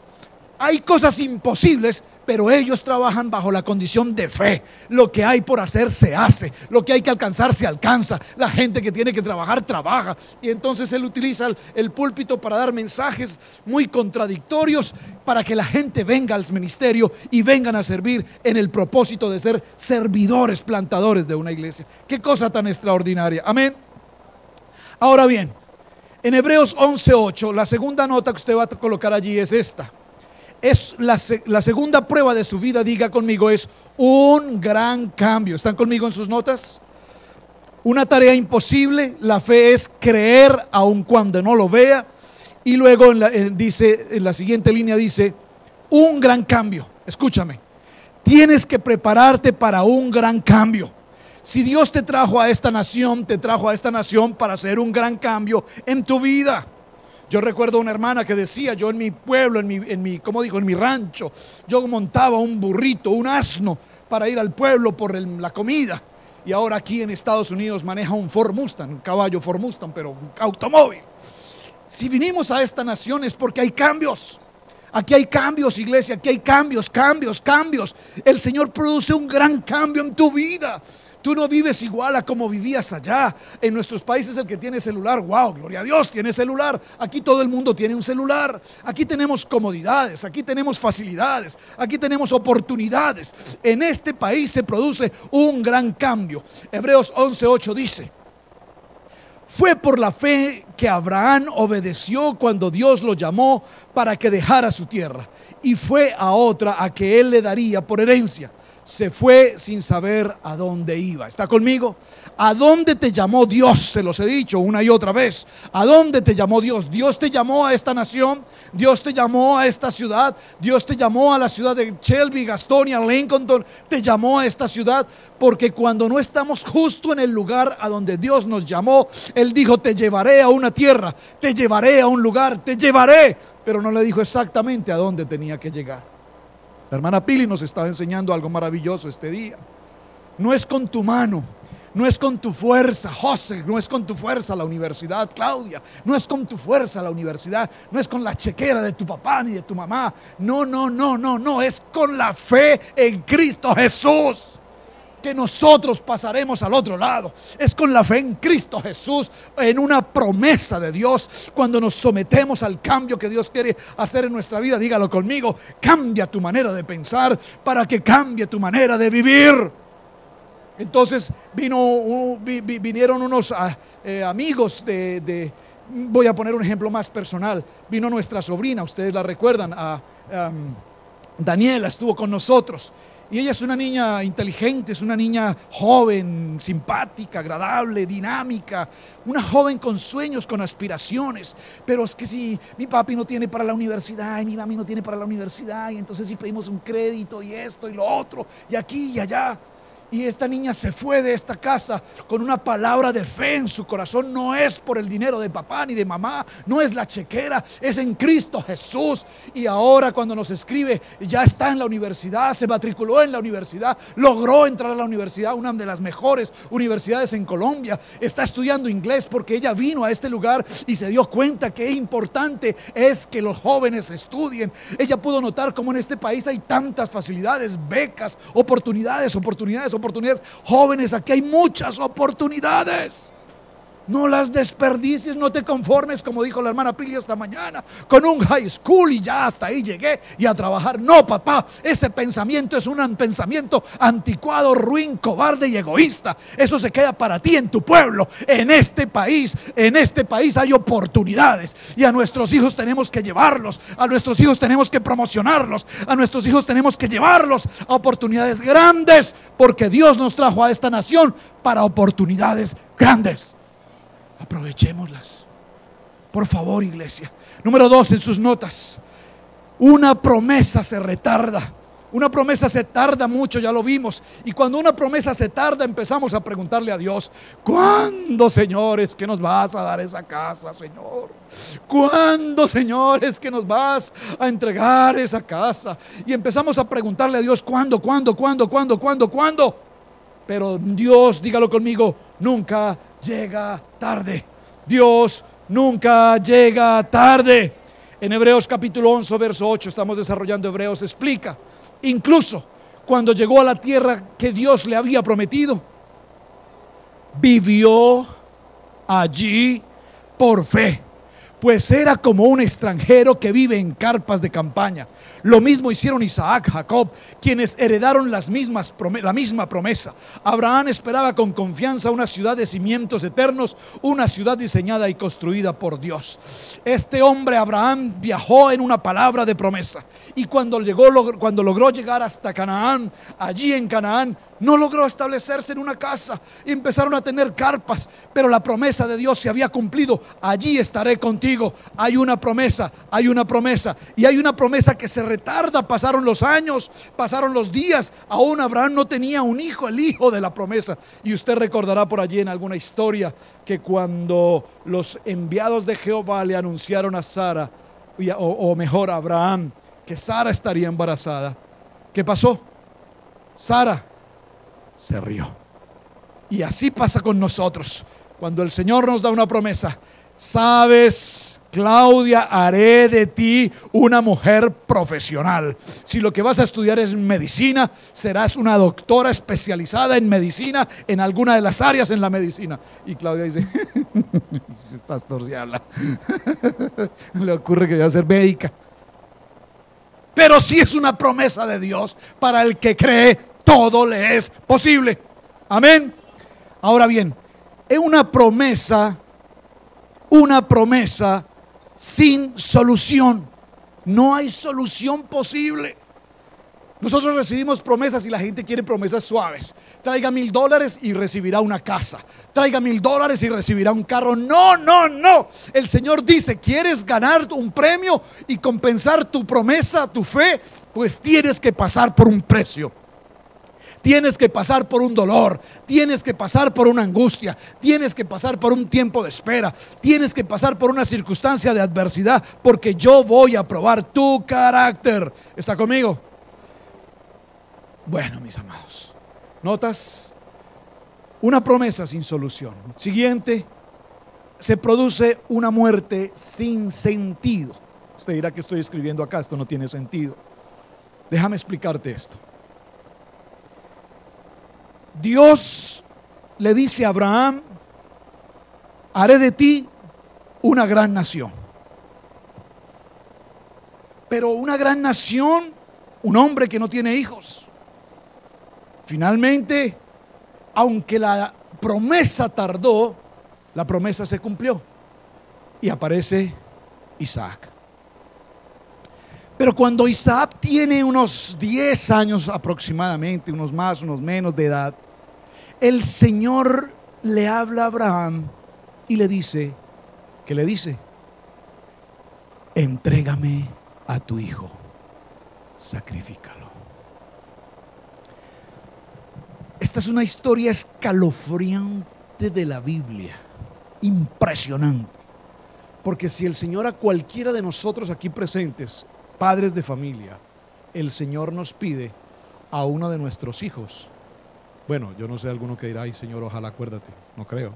S1: Hay cosas imposibles, pero ellos trabajan bajo la condición de fe. Lo que hay por hacer se hace, lo que hay que alcanzar se alcanza. La gente que tiene que trabajar, trabaja. Y entonces él utiliza el púlpito para dar mensajes muy contradictorios, para que la gente venga al ministerio y vengan a servir en el propósito de ser servidores, plantadores de una iglesia. Qué cosa tan extraordinaria, amén. Ahora bien, en Hebreos 11:8, la segunda nota que usted va a colocar allí es esta: Es la segunda prueba de su vida, diga conmigo, es un gran cambio. ¿Están conmigo en sus notas? Una tarea imposible. La fe es creer aun cuando no lo vea. Y luego dice, en la siguiente línea dice, un gran cambio. Escúchame, tienes que prepararte para un gran cambio. Si Dios te trajo a esta nación, te trajo a esta nación para hacer un gran cambio en tu vida. Yo recuerdo una hermana que decía, yo en mi pueblo, en mi rancho, yo montaba un burrito, un asno para ir al pueblo por la comida. Y ahora aquí en Estados Unidos maneja un Ford Mustang, un caballo Ford Mustang, pero un automóvil. Si vinimos a esta nación es porque hay cambios. Aquí hay cambios, iglesia, aquí hay cambios. El Señor produce un gran cambio en tu vida. Tú no vives igual a como vivías allá. En nuestros países el que tiene celular, wow, gloria a Dios, tiene celular. Aquí todo el mundo tiene un celular. Aquí tenemos comodidades, aquí tenemos facilidades, aquí tenemos oportunidades. En este país se produce un gran cambio. Hebreos 11:8 dice: fue por la fe que Abraham obedeció cuando Dios lo llamó para que dejara su tierra, y fue a otra a que él le daría por herencia. Se fue sin saber a dónde iba. ¿Está conmigo? ¿A dónde te llamó Dios? Se los he dicho una y otra vez. ¿A dónde te llamó Dios? Dios te llamó a esta nación. Dios te llamó a esta ciudad. Dios te llamó a la ciudad de Shelby, Gastonia, Lincoln. Te llamó a esta ciudad porque cuando no estamos justo en el lugar a donde Dios nos llamó, Él dijo: te llevaré a una tierra, te llevaré a un lugar, te llevaré. Pero no le dijo exactamente a dónde tenía que llegar. La hermana Pili nos estaba enseñando algo maravilloso este día. No es con tu mano, no es con tu fuerza, José, no es con tu fuerza la universidad, Claudia, no es con tu fuerza la universidad, no es con la chequera de tu papá ni de tu mamá. No, es con la fe en Cristo Jesús que nosotros pasaremos al otro lado. Es con la fe en Cristo Jesús, en una promesa de Dios, cuando nos sometemos al cambio que Dios quiere hacer en nuestra vida. Dígalo conmigo: cambia tu manera de pensar para que cambie tu manera de vivir. Entonces vinieron unos amigos voy a poner un ejemplo más personal. Vino nuestra sobrina, ustedes la recuerdan, Daniela estuvo con nosotros. Y ella es una niña inteligente, es una niña joven, simpática, agradable, dinámica. Una joven con sueños, con aspiraciones. Pero es que si mi papi no tiene para la universidad y mi mami no tiene para la universidad, y entonces si pedimos un crédito y esto y lo otro, y aquí y allá. Y esta niña se fue de esta casa con una palabra de fe en su corazón. No es por el dinero de papá ni de mamá, no es la chequera, es en Cristo Jesús. Y ahora cuando nos escribe, ya está en la universidad, se matriculó en la universidad, logró entrar a la universidad, una de las mejores universidades en Colombia. Está estudiando inglés porque ella vino a este lugar y se dio cuenta que importante es que los jóvenes estudien. Ella pudo notar cómo en este país hay tantas facilidades, becas, oportunidades. Jóvenes, aquí hay muchas oportunidades. No las desperdicies, no te conformes, como dijo la hermana Pili esta mañana, con un high school y ya hasta ahí llegué y a trabajar. No, papá, ese pensamiento es un pensamiento anticuado, ruin, cobarde y egoísta. Eso se queda para ti en tu pueblo. En este país hay oportunidades y a nuestros hijos tenemos que llevarlos, a nuestros hijos tenemos que promocionarlos, a nuestros hijos tenemos que llevarlos a oportunidades grandes, porque Dios nos trajo a esta nación para oportunidades grandes. Aprovechémoslas, por favor, iglesia. Número 2 en sus notas: una promesa se retarda. Una promesa se tarda mucho, ya lo vimos. Y cuando una promesa se tarda, empezamos a preguntarle a Dios: ¿cuándo, Señor, es que nos vas a dar esa casa, Señor? ¿Cuándo, Señor, es que nos vas a entregar esa casa? Y empezamos a preguntarle a Dios: ¿cuándo? Pero Dios, dígalo conmigo, nunca llega tarde. Dios nunca llega tarde. En Hebreos capítulo 11, verso 8, estamos desarrollando Hebreos, explica: incluso cuando llegó a la tierra que Dios le había prometido, vivió allí por fe, pues era como un extranjero que vive en carpas de campaña. Lo mismo hicieron Isaac, Jacob, quienes heredaron la misma promesa. Abraham esperaba con confianza una ciudad de cimientos eternos, una ciudad diseñada y construida por Dios. Este hombre Abraham viajó en una palabra de promesa, y cuando logró llegar hasta Canaán, allí en Canaán no logró establecerse en una casa y empezaron a tener carpas, pero la promesa de Dios se había cumplido. Allí estaré contigo. Hay una promesa, y hay una promesa que se retarda. Pasaron los años, pasaron los días, aún Abraham no tenía un hijo, el hijo de la promesa. Y usted recordará por allí en alguna historia que cuando los enviados de Jehová le anunciaron a Sara, o mejor a Abraham, que Sara estaría embarazada, ¿qué pasó? Sara se rió. Y así pasa con nosotros. Cuando el Señor nos da una promesa: sabes, Claudia, haré de ti una mujer profesional. Si lo que vas a estudiar es medicina, serás una doctora especializada en medicina, en alguna de las áreas en la medicina. Y Claudia dice: el pastor se habla. Le ocurre que voy a ser médica. Pero si es una promesa de Dios, para el que cree, todo le es posible. Amén. Ahora bien, es una promesa sin solución. No hay solución posible. Nosotros recibimos promesas y la gente quiere promesas suaves. Traiga $1,000 y recibirá una casa. Traiga $1,000 y recibirá un carro. No, no, no. El Señor dice: ¿quieres ganar un premio y compensar tu promesa, tu fe? Pues tienes que pasar por un precio. Tienes que pasar por un dolor, tienes que pasar por una angustia, tienes que pasar por un tiempo de espera, tienes que pasar por una circunstancia de adversidad, porque yo voy a probar tu carácter. ¿Está conmigo? Bueno, mis amados, ¿notas? Una promesa sin solución. Siguiente, se produce una muerte sin sentido. Usted dirá: que estoy escribiendo acá, esto no tiene sentido. Déjame explicarte esto. Dios le dice a Abraham: haré de ti una gran nación. Pero una gran nación, un hombre que no tiene hijos. Finalmente, aunque la promesa tardó, la promesa se cumplió y aparece Isaac. Pero cuando Isaac tiene unos 10 años aproximadamente, unos más, unos menos de edad, el Señor le habla a Abraham y le dice: ¿qué le dice? Entrégame a tu hijo, sacrifícalo. Esta es una historia escalofriante de la Biblia, impresionante, porque si el Señor a cualquiera de nosotros aquí presentes, padres de familia, el Señor nos pide a uno de nuestros hijos, bueno, yo no sé, alguno que dirá: ay, Señor, ojalá, acuérdate. No creo.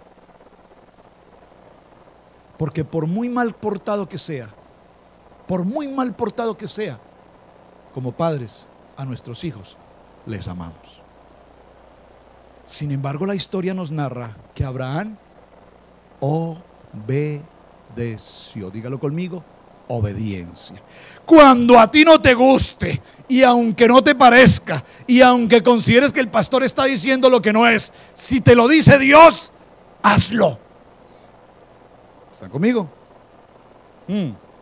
S1: Porque por muy mal portado que sea, como padres a nuestros hijos les amamos. Sin embargo, la historia nos narra que Abraham obedeció. Dígalo conmigo: obediencia. Cuando a ti no te guste, y aunque no te parezca, y aunque consideres que el pastor está diciendo lo que no es, si te lo dice Dios, hazlo. ¿Están conmigo?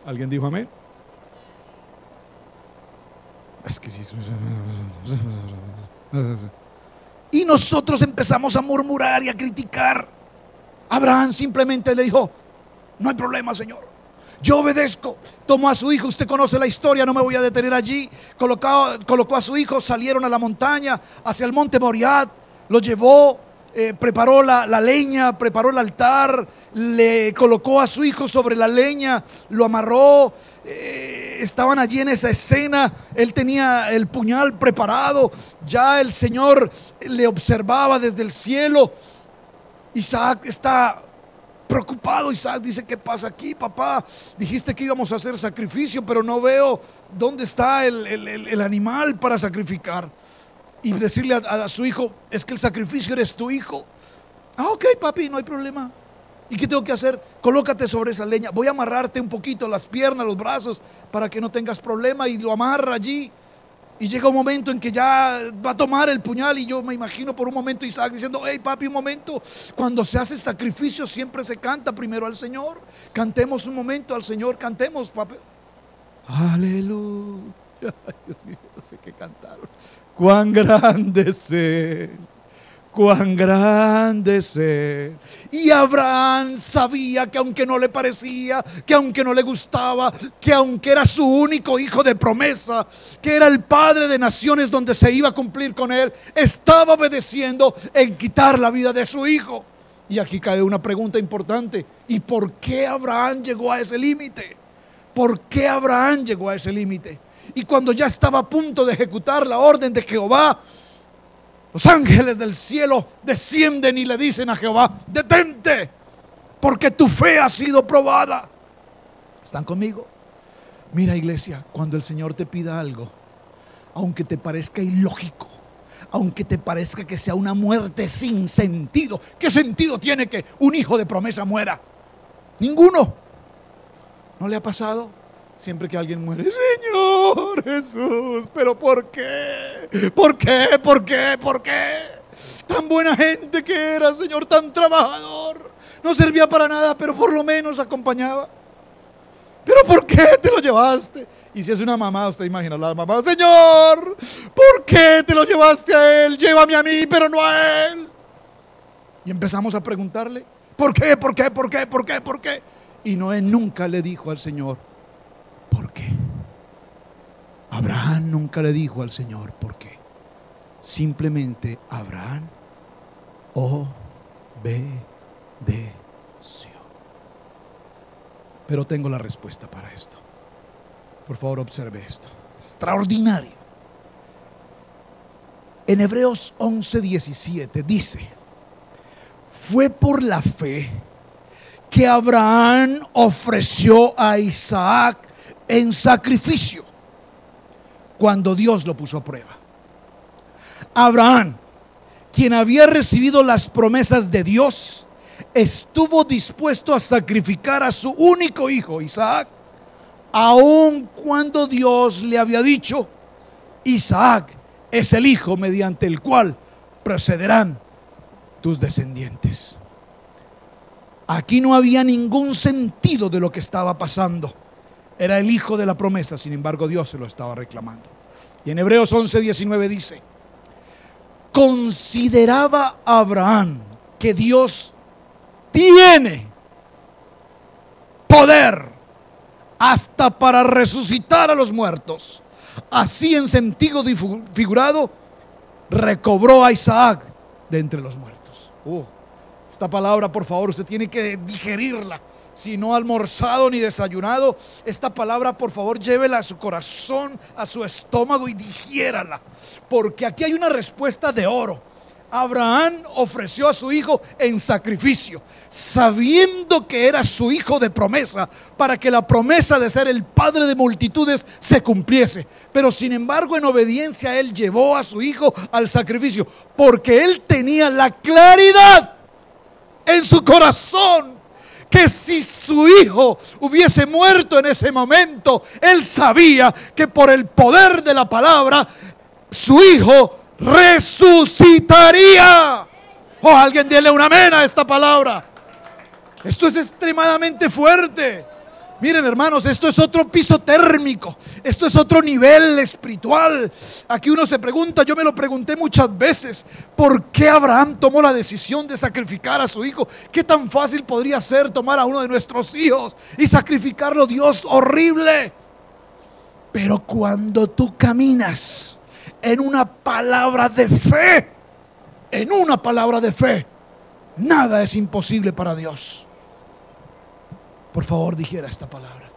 S1: ¿Alguien dijo amén? Es que sí. Y nosotros empezamos a murmurar y a criticar. Abraham simplemente le dijo: no hay problema, Señor, yo obedezco. Tomó a su hijo, usted conoce la historia, no me voy a detener allí. Colocó a su hijo, salieron a la montaña, hacia el monte Moriah, lo llevó, preparó la leña, preparó el altar, le colocó a su hijo sobre la leña, lo amarró. Estaban allí en esa escena, él tenía el puñal preparado, ya el Señor le observaba desde el cielo. Isaac está preocupado. Isaac dice: ¿qué pasa aquí, papá? Dijiste que íbamos a hacer sacrificio, pero no veo dónde está el animal para sacrificar. Y decirle a su hijo: es que el sacrificio eres tu hijo. Ah, ok, papi, no hay problema. ¿Y qué tengo que hacer? Colócate sobre esa leña. Voy a amarrarte un poquito las piernas, los brazos, para que no tengas problema. Y lo amarra allí. Y llega un momento en que ya va a tomar el puñal. Y yo me imagino por un momento Isaac diciendo: hey papi, un momento. Cuando se hace sacrificio siempre se canta primero al Señor. Cantemos un momento al Señor. Cantemos, papi. Aleluya. Ay, Dios mío, no sé qué cantaron. Cuán grande es Él. Cuán grande es Él. Y Abraham sabía que aunque no le parecía, que aunque no le gustaba, que aunque era su único hijo de promesa, que era el padre de naciones donde se iba a cumplir con él, estaba obedeciendo en quitar la vida de su hijo. Y aquí cae una pregunta importante: ¿y por qué Abraham llegó a ese límite? ¿Por qué Abraham llegó a ese límite? Y cuando ya estaba a punto de ejecutar la orden de Jehová, los ángeles del cielo descienden y le dicen a Jehová: detente, porque tu fe ha sido probada. ¿Están conmigo? Mira, iglesia, cuando el Señor te pida algo, aunque te parezca ilógico, aunque te parezca que sea una muerte sin sentido, ¿qué sentido tiene que un hijo de promesa muera? Ninguno. ¿No le ha pasado? Siempre que alguien muere: Señor Jesús, ¿pero por qué? ¿Por qué? ¿Por qué? ¿Por qué? Tan buena gente que era, Señor, tan trabajador. No servía para nada, pero por lo menos acompañaba. ¿Pero por qué te lo llevaste? Y si es una mamá, usted imagina a la mamá: Señor, ¿por qué te lo llevaste a él? Llévame a mí, pero no a él. Y empezamos a preguntarle: ¿por qué? ¿Por qué? ¿Por qué? ¿Por qué? ¿Por qué? Y Noé nunca le dijo al Señor ¿por qué? Abraham nunca le dijo al Señor ¿por qué? Simplemente Abraham obedeció. Pero tengo la respuesta para esto. Por favor, observe esto. Extraordinario. En Hebreos 11:17 dice: fue por la fe que Abraham ofreció a Isaac en sacrificio cuando Dios lo puso a prueba. Abraham, quien había recibido las promesas de Dios, estuvo dispuesto a sacrificar a su único hijo, Isaac, aun cuando Dios le había dicho: Isaac es el hijo mediante el cual procederán tus descendientes. Aquí no había ningún sentido de lo que estaba pasando. Era el hijo de la promesa, sin embargo Dios se lo estaba reclamando. Y en Hebreos 11:19 dice: consideraba Abraham que Dios tiene poder hasta para resucitar a los muertos. Así, en sentido figurado, recobró a Isaac de entre los muertos. Esta palabra, por favor, usted tiene que digerirla. Si no ha almorzado ni desayunado, esta palabra, por favor, llévela a su corazón, a su estómago y digiérala. Porque aquí hay una respuesta de oro. Abraham ofreció a su hijo en sacrificio, sabiendo que era su hijo de promesa, para que la promesa de ser el padre de multitudes se cumpliese. Pero sin embargo, en obediencia, él llevó a su hijo al sacrificio, porque él tenía la claridad en su corazón que si su hijo hubiese muerto en ese momento, él sabía que por el poder de la palabra su hijo resucitaría. Alguien dile un amén a esta palabra. Esto es extremadamente fuerte. Miren, hermanos, esto es otro piso térmico. Esto es otro nivel espiritual. Aquí uno se pregunta, yo me lo pregunté muchas veces, ¿por qué Abraham tomó la decisión de sacrificar a su hijo? ¿Qué tan fácil podría ser tomar a uno de nuestros hijos y sacrificarlo? Dios, horrible. Pero cuando tú caminas en una palabra de fe, nada es imposible para Dios. Por favor, dijera esta palabra.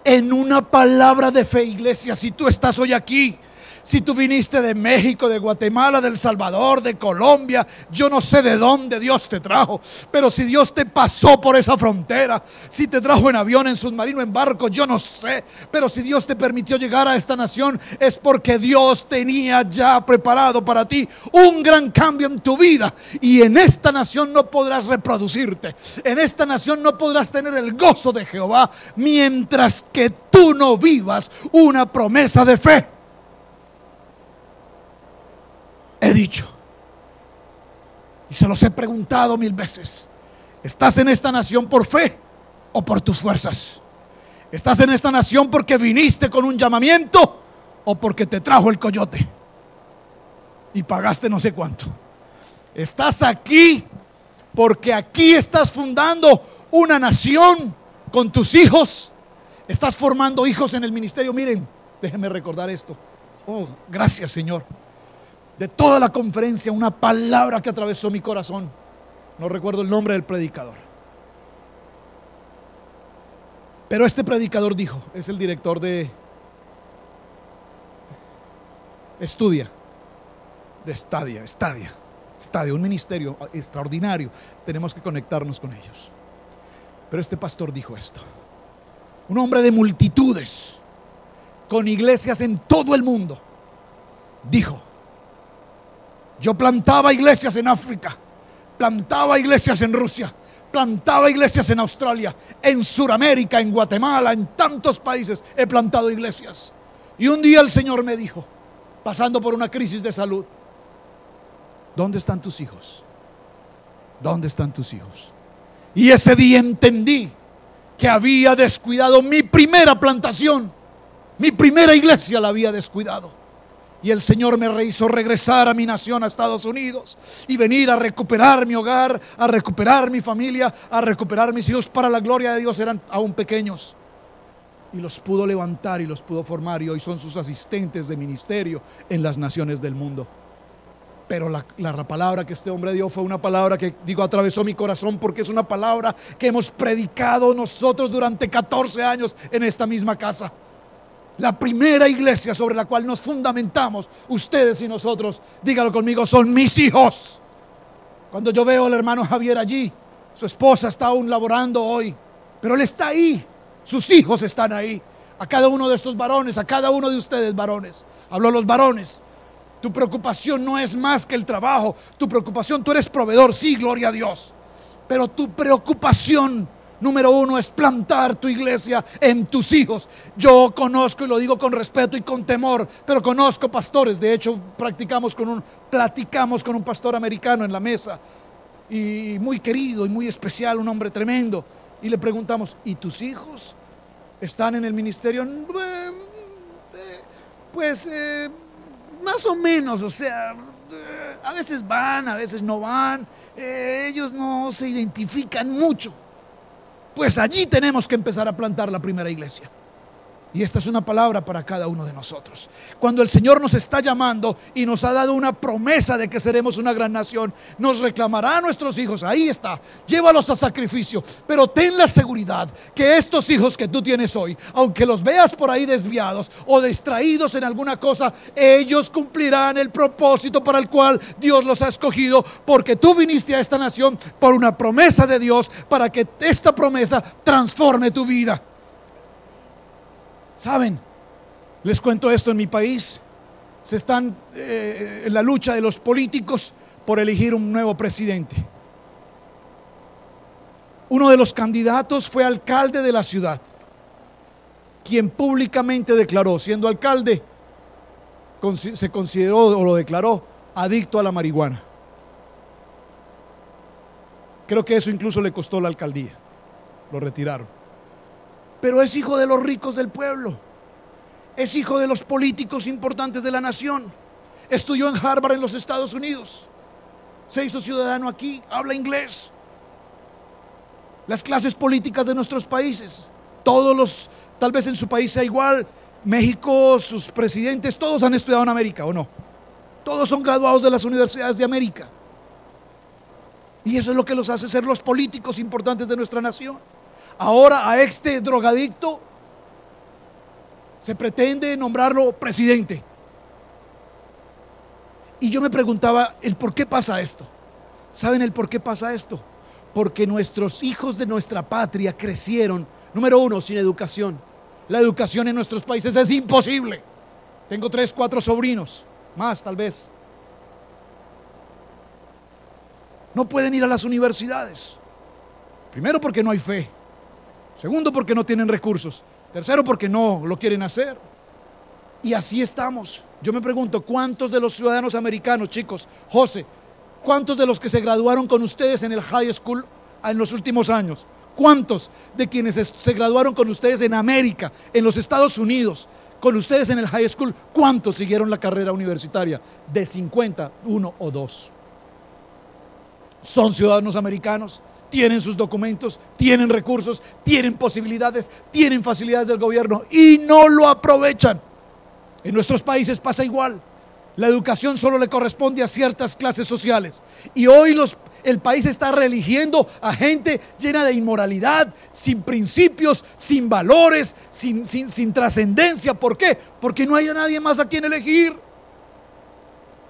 S1: En una palabra de fe, iglesia, si tú estás hoy aquí, Si tú viniste de México, de Guatemala, de El Salvador, de Colombia, yo no sé de dónde Dios te trajo, pero si Dios te pasó por esa frontera, si te trajo en avión, en submarino, en barco, yo no sé, pero si Dios te permitió llegar a esta nación, es porque Dios tenía ya preparado para ti un gran cambio en tu vida. Y en esta nación no podrás reproducirte, en esta nación no podrás tener el gozo de Jehová mientras que tú no vivas una promesa de fe. He dicho, y se los he preguntado 1000 veces: ¿estás en esta nación por fe o por tus fuerzas? ¿Estás en esta nación porque viniste con un llamamiento o porque te trajo el coyote y pagaste no sé cuánto? ¿Estás aquí porque aquí estás fundando una nación con tus hijos? ¿Estás formando hijos en el ministerio? Miren, déjenme recordar esto. Oh, gracias, Señor. De toda la conferencia, una palabra que atravesó mi corazón. No recuerdo el nombre del predicador, pero este predicador dijo, es el director de Stadia, un ministerio extraordinario. Tenemos que conectarnos con ellos. Pero este pastor dijo esto: un hombre de multitudes, con iglesias en todo el mundo, dijo: yo plantaba iglesias en África, plantaba iglesias en Rusia, plantaba iglesias en Australia, en Sudamérica, en Guatemala, en tantos países he plantado iglesias. Y un día el Señor me dijo, pasando por una crisis de salud: ¿dónde están tus hijos? ¿Dónde están tus hijos? Y ese día entendí que había descuidado mi primera plantación, mi primera iglesia la había descuidado. Y el Señor me hizo regresar a mi nación, a Estados Unidos, y venir a recuperar mi hogar, a recuperar mi familia, a recuperar mis hijos. Para la gloria de Dios, eran aún pequeños, y los pudo levantar y los pudo formar, y hoy son sus asistentes de ministerio en las naciones del mundo. Pero la palabra que este hombre dio fue una palabra que, digo, atravesó mi corazón, porque es una palabra que hemos predicado nosotros durante 14 años en esta misma casa. La primera iglesia sobre la cual nos fundamentamos, ustedes y nosotros, dígalo conmigo, son mis hijos. Cuando yo veo al hermano Javier allí, su esposa está aún laborando hoy, pero él está ahí, sus hijos están ahí. A cada uno de estos varones, a cada uno de ustedes varones, hablo a los varones, tu preocupación no es más que el trabajo, tu preocupación, tú eres proveedor, sí, gloria a Dios, pero tu preocupación número uno es plantar tu iglesia en tus hijos. Yo conozco, y lo digo con respeto y con temor, pero conozco pastores. De hecho, platicamos con un pastor americano en la mesa, y muy querido y muy especial, un hombre tremendo. Y le preguntamos: ¿y tus hijos están en el ministerio? Pues más o menos, o sea, a veces van, a veces no van. Ellos no se identifican mucho. Pues allí tenemos que empezar a plantar la primera iglesia. Y esta es una palabra para cada uno de nosotros. Cuando el Señor nos está llamando y nos ha dado una promesa de que seremos una gran nación, nos reclamará a nuestros hijos. Ahí está, llévalos a sacrificio. Pero ten la seguridad que estos hijos que tú tienes hoy, aunque los veas por ahí desviados o distraídos en alguna cosa, ellos cumplirán el propósito para el cual Dios los ha escogido, porque tú viniste a esta nación por una promesa de Dios, para que esta promesa transforme tu vida. ¿Saben? Les cuento esto: en mi país se están en la lucha de los políticos por elegir un nuevo presidente. Uno de los candidatos fue alcalde de la ciudad, quien públicamente declaró, siendo alcalde, se consideró o lo declaró adicto a la marihuana. Creo que eso incluso le costó la alcaldía, lo retiraron. Pero es hijo de los ricos del pueblo, es hijo de los políticos importantes de la nación. Estudió en Harvard en los Estados Unidos, se hizo ciudadano aquí, habla inglés. Las clases políticas de nuestros países, tal vez en su país sea igual, México, sus presidentes, todos han estudiado en América, ¿o no? Todos son graduados de las universidades de América. Y eso es lo que los hace ser los políticos importantes de nuestra nación. Ahora a este drogadicto se pretende nombrarlo presidente. Y yo me preguntaba el por qué pasa esto. ¿Saben el por qué pasa esto? Porque nuestros hijos de nuestra patria crecieron, número uno, sin educación. La educación en nuestros países es imposible. Tengo 3, 4 sobrinos, más tal vez. No pueden ir a las universidades. Primero, porque no hay fe. Segundo, porque no tienen recursos. Tercero, porque no lo quieren hacer. Y así estamos. Yo me pregunto, ¿cuántos de los ciudadanos americanos, chicos, José, cuántos de los que se graduaron con ustedes en el high school en los últimos años? ¿Cuántos de quienes se graduaron con ustedes en América, en los Estados Unidos, con ustedes en el high school, cuántos siguieron la carrera universitaria? De 50, 1 o 2. Son ciudadanos americanos, tienen sus documentos, tienen recursos, tienen posibilidades, tienen facilidades del gobierno y no lo aprovechan. En nuestros países pasa igual. La educación solo le corresponde a ciertas clases sociales. Y hoy el país está reeligiendo a gente llena de inmoralidad, sin principios, sin valores, sin trascendencia. ¿Por qué? Porque no hay nadie más a quien elegir.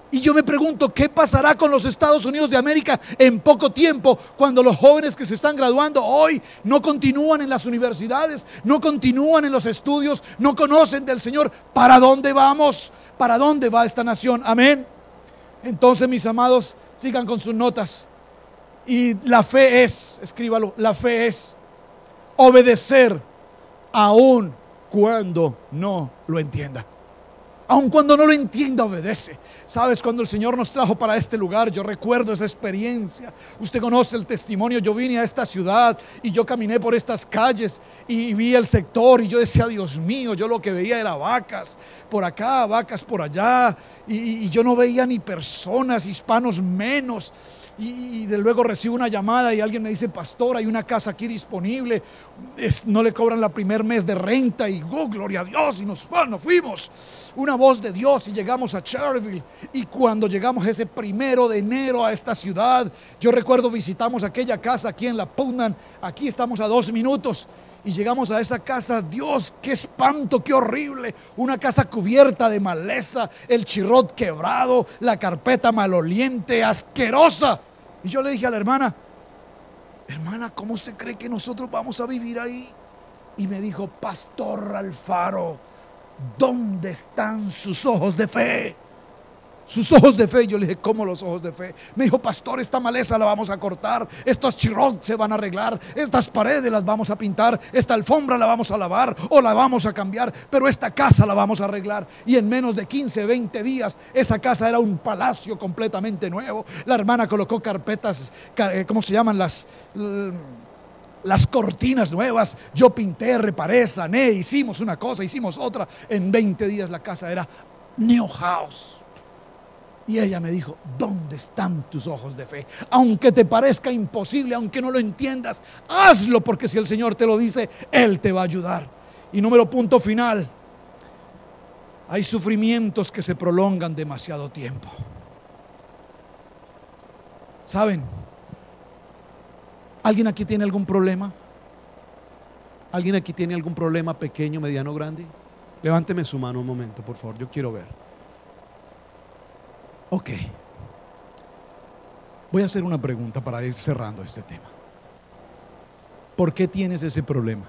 S1: Y yo me pregunto, ¿qué pasará con los Estados Unidos de América en poco tiempo cuando los jóvenes que se están graduando hoy no continúan en las universidades, no continúan en los estudios, no conocen del Señor? ¿Para dónde vamos? ¿Para dónde va esta nación? Amén. Entonces, mis amados, sigan con sus notas. Y la fe es, escríbalo, la fe es obedecer aun cuando no lo entienda. Aun cuando no lo entienda, obedece. Sabes, cuando el Señor nos trajo para este lugar, yo recuerdo esa experiencia. Usted conoce el testimonio. Yo vine a esta ciudad y yo caminé por estas calles y vi el sector y yo decía, Dios mío, yo lo que veía era vacas por acá, vacas por allá, y yo no veía ni personas, hispanos menos. Y de luego recibo una llamada y alguien me dice, pastor, hay una casa aquí disponible, no le cobran la primer mes de renta. Y gloria a Dios, y nos fuimos, una voz de Dios, y llegamos a Cherryville. Y cuando llegamos ese 1 de enero a esta ciudad, yo recuerdo visitamos aquella casa aquí en la Putnam, aquí estamos a 2 minutos. Y llegamos a esa casa, Dios, qué espanto, qué horrible. Una casa cubierta de maleza, el chirrot quebrado, la carpeta maloliente, asquerosa. Y yo le dije a la hermana, ¿cómo usted cree que nosotros vamos a vivir ahí? Y me dijo, pastor Alfaro, ¿dónde están sus ojos de fe? Sus ojos de fe. Yo le dije, ¿cómo los ojos de fe? Me dijo, pastor, esta maleza la vamos a cortar, estos chirrots se van a arreglar, estas paredes las vamos a pintar, esta alfombra la vamos a lavar o la vamos a cambiar, pero esta casa la vamos a arreglar. Y en menos de 15, 20 días esa casa era un palacio completamente nuevo. La hermana colocó carpetas, ¿cómo se llaman? Las cortinas nuevas. Yo pinté, reparé, sané, hicimos una cosa, hicimos otra. En 20 días la casa era new house. Y ella me dijo, ¿dónde están tus ojos de fe? Aunque te parezca imposible, aunque no lo entiendas, hazlo, porque si el Señor te lo dice, Él te va a ayudar. Y punto final, hay sufrimientos que se prolongan demasiado tiempo. ¿Saben? ¿Alguien aquí tiene algún problema? ¿Alguien aquí tiene algún problema pequeño, mediano, grande? Levánteme su mano un momento, por favor, yo quiero ver. Ok, voy a hacer una pregunta para ir cerrando este tema. ¿Por qué tienes ese problema?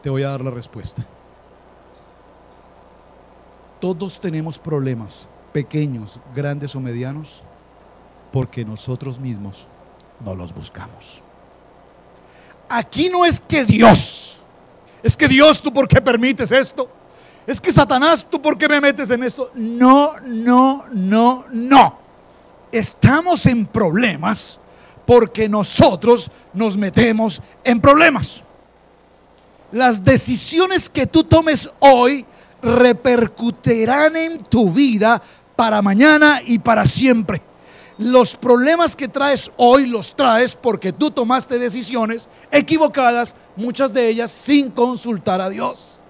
S1: Te voy a dar la respuesta. Todos tenemos problemas, pequeños, grandes o medianos, porque nosotros mismos no los buscamos. Aquí no es que Dios, ¿tú por qué permites esto? Es que Satanás, ¿tú por qué me metes en esto? No. Estamos en problemas porque nosotros nos metemos en problemas. Las decisiones que tú tomes hoy repercutirán en tu vida para mañana y para siempre. Los problemas que traes hoy los traes porque tú tomaste decisiones equivocadas, muchas de ellas sin consultar a Dios.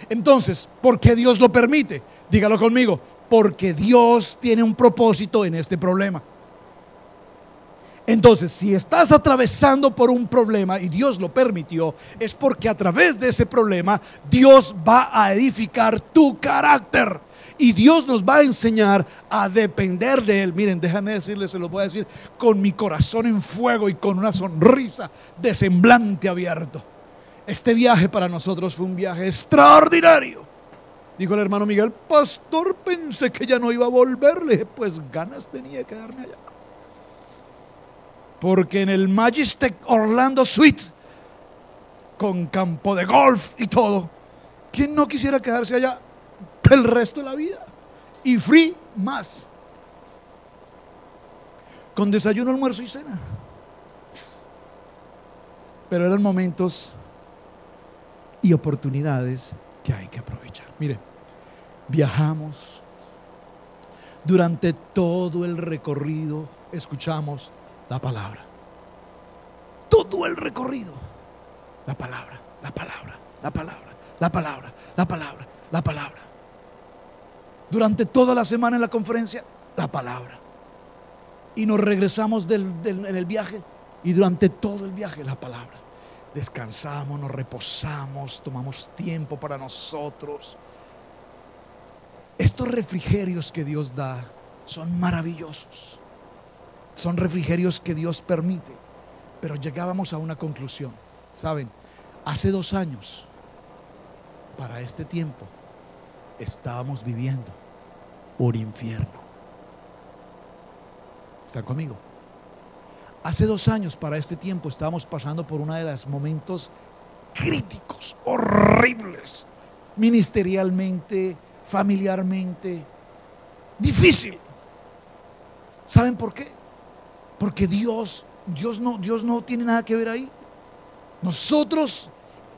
S1: Entonces, ¿por qué Dios lo permite? Dígalo conmigo, porque Dios tiene un propósito en este problema. Entonces, si estás atravesando por un problema y Dios lo permitió, es porque a través de ese problema Dios va a edificar tu carácter. Y Dios nos va a enseñar a depender de Él. Miren, déjame decirles, se los voy a decir con mi corazón en fuego y con una sonrisa de semblante abierto. Este viaje para nosotros fue un viaje extraordinario. Dijo el hermano Miguel: pastor, pensé que ya no iba a volver. Le dije: pues ganas tenía de quedarme allá. Porque en el Majestic Orlando Suites, con campo de golf y todo, ¿quién no quisiera quedarse allá el resto de la vida? Y free más, con desayuno, almuerzo y cena. Pero eran momentos y oportunidades que hay que aprovechar. Miren, viajamos. Durante todo el recorrido escuchamos la palabra. Todo el recorrido, la palabra, la palabra, la palabra, la palabra, la palabra, la palabra. Durante toda la semana en la conferencia, la palabra. Y nos regresamos en el viaje, y durante todo el viaje, la palabra. Descansamos, nos reposamos, tomamos tiempo para nosotros. Estos refrigerios que Dios da son maravillosos. Son refrigerios que Dios permite. Pero llegábamos a una conclusión. ¿Saben? Hace 2 años, para este tiempo, estábamos viviendo un infierno. ¿Están conmigo? Hace 2 años, para este tiempo, estábamos pasando por uno de los momentos críticos, horribles, ministerialmente, familiarmente, difícil. ¿Saben por qué? Porque Dios no tiene nada que ver ahí. Nosotros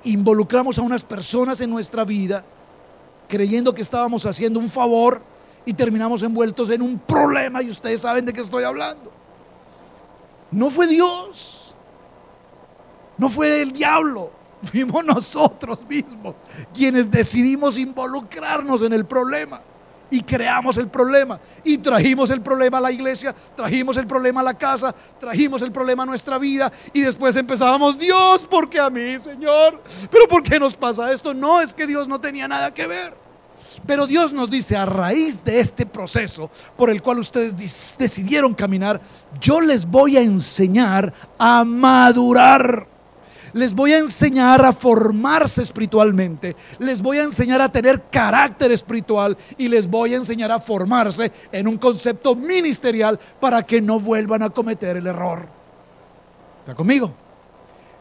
S1: involucramos a unas personas en nuestra vida creyendo que estábamos haciendo un favor y terminamos envueltos en un problema, y ustedes saben de qué estoy hablando. No fue Dios, no fue el diablo, fuimos nosotros mismos quienes decidimos involucrarnos en el problema. Y creamos el problema, y trajimos el problema a la iglesia, trajimos el problema a la casa, trajimos el problema a nuestra vida, y después empezábamos: Dios, ¿por qué a mí, Señor? ¿Pero por qué nos pasa esto? No, es que Dios no tenía nada que ver. Pero Dios nos dice: a raíz de este proceso por el cual ustedes decidieron caminar, yo les voy a enseñar a madurar. Les voy a enseñar a formarse espiritualmente. Les voy a enseñar a tener carácter espiritual. Y les voy a enseñar a formarse en un concepto ministerial para que no vuelvan a cometer el error. ¿Está conmigo?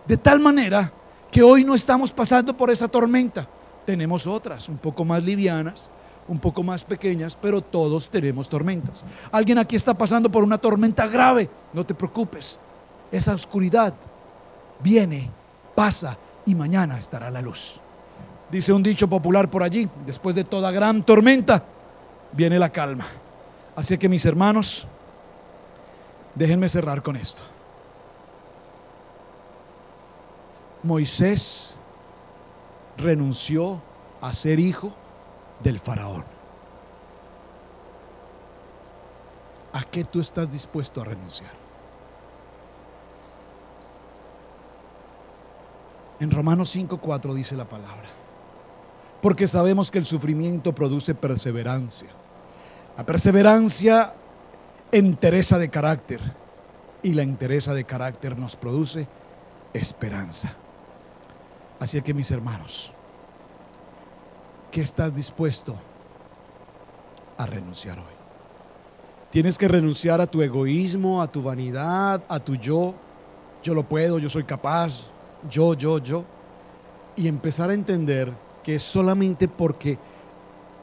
S1: De tal manera que hoy no estamos pasando por esa tormenta. Tenemos otras, un poco más livianas, un poco más pequeñas, pero todos tenemos tormentas. Alguien aquí está pasando por una tormenta grave. No te preocupes. Esa oscuridad viene, pasa, y mañana estará la luz. Dice un dicho popular por allí: después de toda gran tormenta viene la calma. Así que, mis hermanos, déjenme cerrar con esto. Moisés renunció a ser hijo del faraón. ¿A qué tú estás dispuesto a renunciar? En Romanos 5:4 dice la palabra: porque sabemos que el sufrimiento produce perseverancia. La perseverancia, entereza de carácter, y la entereza de carácter nos produce esperanza. Así que, mis hermanos, ¿qué estás dispuesto a renunciar hoy? Tienes que renunciar a tu egoísmo, a tu vanidad, a tu yo lo puedo, yo soy capaz, yo, y empezar a entender que es solamente porque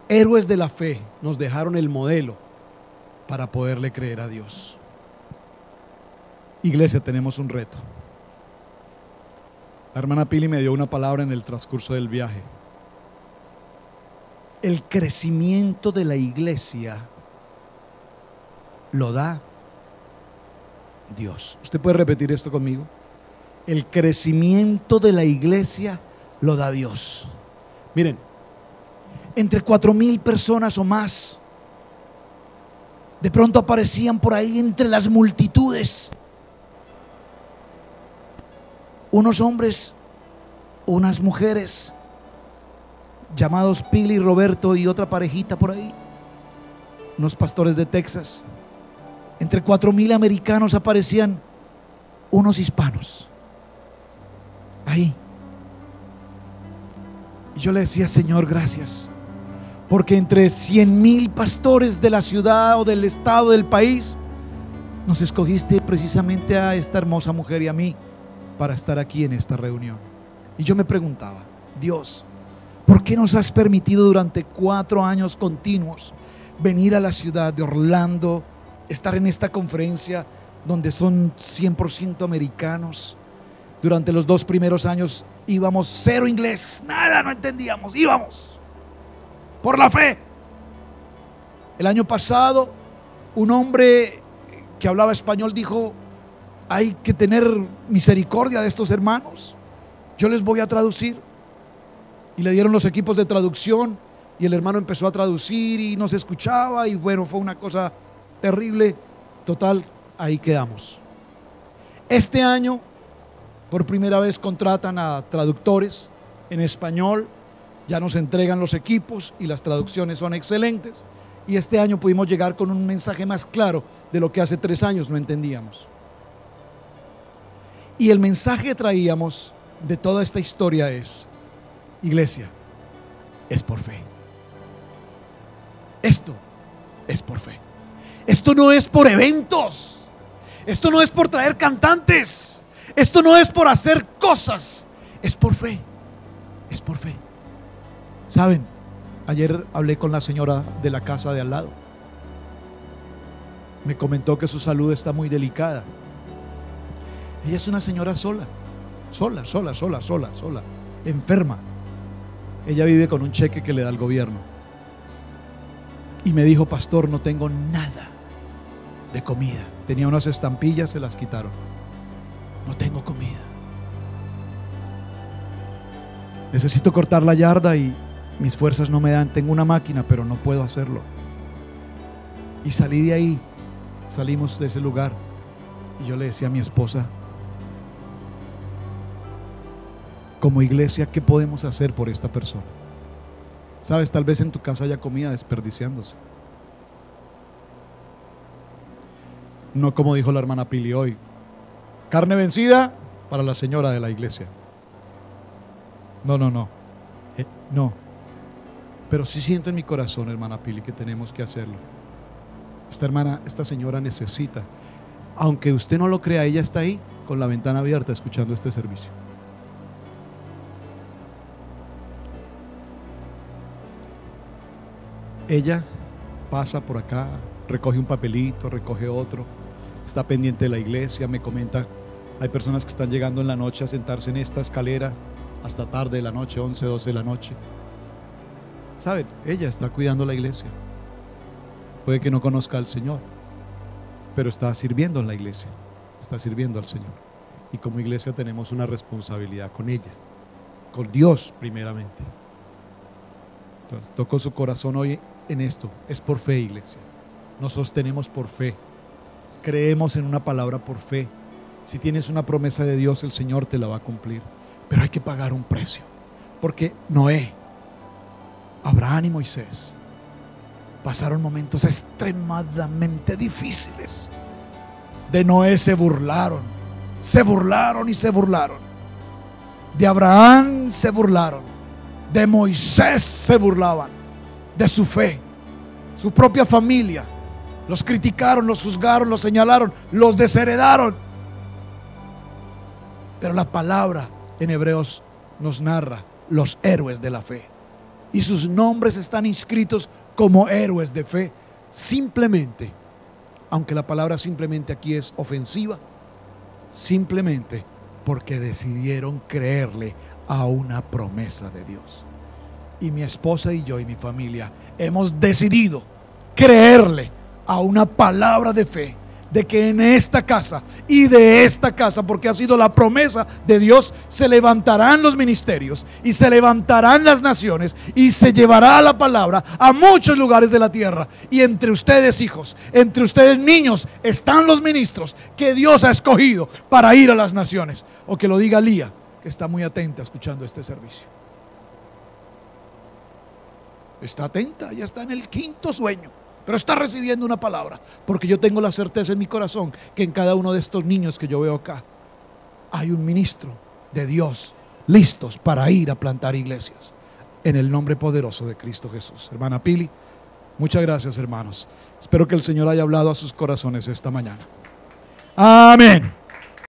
S1: héroes de la fe nos dejaron el modelo para poderle creer a Dios. Iglesia, tenemos un reto. La hermana Pili me dio una palabra en el transcurso del viaje. El crecimiento de la iglesia lo da Dios. ¿Usted puede repetir esto conmigo? El crecimiento de la iglesia lo da Dios. Miren, entre 4,000 personas o más de pronto aparecían por ahí entre las multitudes. unos hombres, unas mujeres, llamados Pili, Roberto y otra parejita por ahí, unos pastores de Texas. Entre 4,000 americanos aparecían unos hispanos ahí. Y yo le decía: Señor, gracias, porque entre 100,000 pastores de la ciudad o del estado, del país, nos escogiste precisamente a esta hermosa mujer y a mí para estar aquí en esta reunión. Y yo me preguntaba: Dios, ¿por qué nos has permitido durante 4 años continuos venir a la ciudad de Orlando, estar en esta conferencia donde son 100% americanos? Durante los 2 primeros años íbamos cero inglés, nada, no entendíamos, íbamos por la fe. El año pasado un hombre que hablaba español dijo: hay que tener misericordia de estos hermanos, yo les voy a traducir. Y le dieron los equipos de traducción y el hermano empezó a traducir y nos escuchaba, y bueno, fue una cosa terrible. Total, ahí quedamos. Este año por primera vez contratan a traductores en español, ya nos entregan los equipos y las traducciones son excelentes, y este año pudimos llegar con un mensaje más claro de lo que hace 3 años no entendíamos. Y el mensaje que traíamos de toda esta historia es: iglesia, es por fe. Esto es por fe. Esto no es por eventos. Esto no es por traer cantantes. Esto no es por hacer cosas. Es por fe. Es por fe. ¿Saben? Ayer hablé con la señora de la casa de al lado. Me comentó que su salud está muy delicada. Ella es una señora sola, enferma. Ella vive con un cheque que le da el gobierno. Y me dijo: pastor, no tengo nada de comida. Tenía unas estampillas, se las quitaron. No tengo comida. Necesito cortar la yarda y mis fuerzas no me dan. Tengo una máquina, pero no puedo hacerlo. Y salí de ahí, salimos de ese lugar, y yo le decía a mi esposa: como iglesia, ¿qué podemos hacer por esta persona? Sabes, tal vez en tu casa haya comida desperdiciándose. No como dijo la hermana Pili hoy: carne vencida para la señora de la iglesia. No. No. Pero sí siento en mi corazón, hermana Pili, que tenemos que hacerlo. Esta señora necesita, aunque usted no lo crea, ella está ahí con la ventana abierta escuchando este servicio. Ella pasa por acá, recoge un papelito, recoge otro, está pendiente de la iglesia, me comenta: hay personas que están llegando en la noche a sentarse en esta escalera hasta tarde de la noche, 11, 12 de la noche. ¿Saben? Ella está cuidando la iglesia. Puede que no conozca al Señor, pero está sirviendo en la iglesia, está sirviendo al Señor. Y como iglesia tenemos una responsabilidad con ella, con Dios primeramente. Entonces, toco su corazón hoy en esto. Es por fe, iglesia. Nos sostenemos por fe. Creemos en una palabra por fe. Si tienes una promesa de Dios, el Señor te la va a cumplir. Pero hay que pagar un precio. Porque Noé, Abraham y Moisés pasaron momentos extremadamente difíciles. De Noé se burlaron y se burlaron. De Abraham se burlaron. De Moisés se burlaban. De su fe. Su propia familia los criticaron, los juzgaron, los señalaron, los desheredaron. Pero la palabra en Hebreos nos narra los héroes de la fe, y sus nombres están inscritos como héroes de fe, simplemente, aunque la palabra simplemente aquí es ofensiva, simplemente porque decidieron creerle a una promesa de Dios. Y mi esposa y yo y mi familia hemos decidido creerle a una palabra de fe de que en esta casa y de esta casa, porque ha sido la promesa de Dios, se levantarán los ministerios y se levantarán las naciones y se llevará la palabra a muchos lugares de la tierra. Y entre ustedes, hijos, entre ustedes, niños, están los ministros que Dios ha escogido para ir a las naciones. O que lo diga Lía, que está muy atenta escuchando este servicio. Está atenta, ya está en el 5.º sueño, pero está recibiendo una palabra, porque yo tengo la certeza en mi corazón que en cada uno de estos niños que yo veo acá hay un ministro de Dios listos para ir a plantar iglesias en el nombre poderoso de Cristo Jesús. Hermana Pili, muchas gracias, hermanos. Espero que el Señor haya hablado a sus corazones esta mañana. Amén.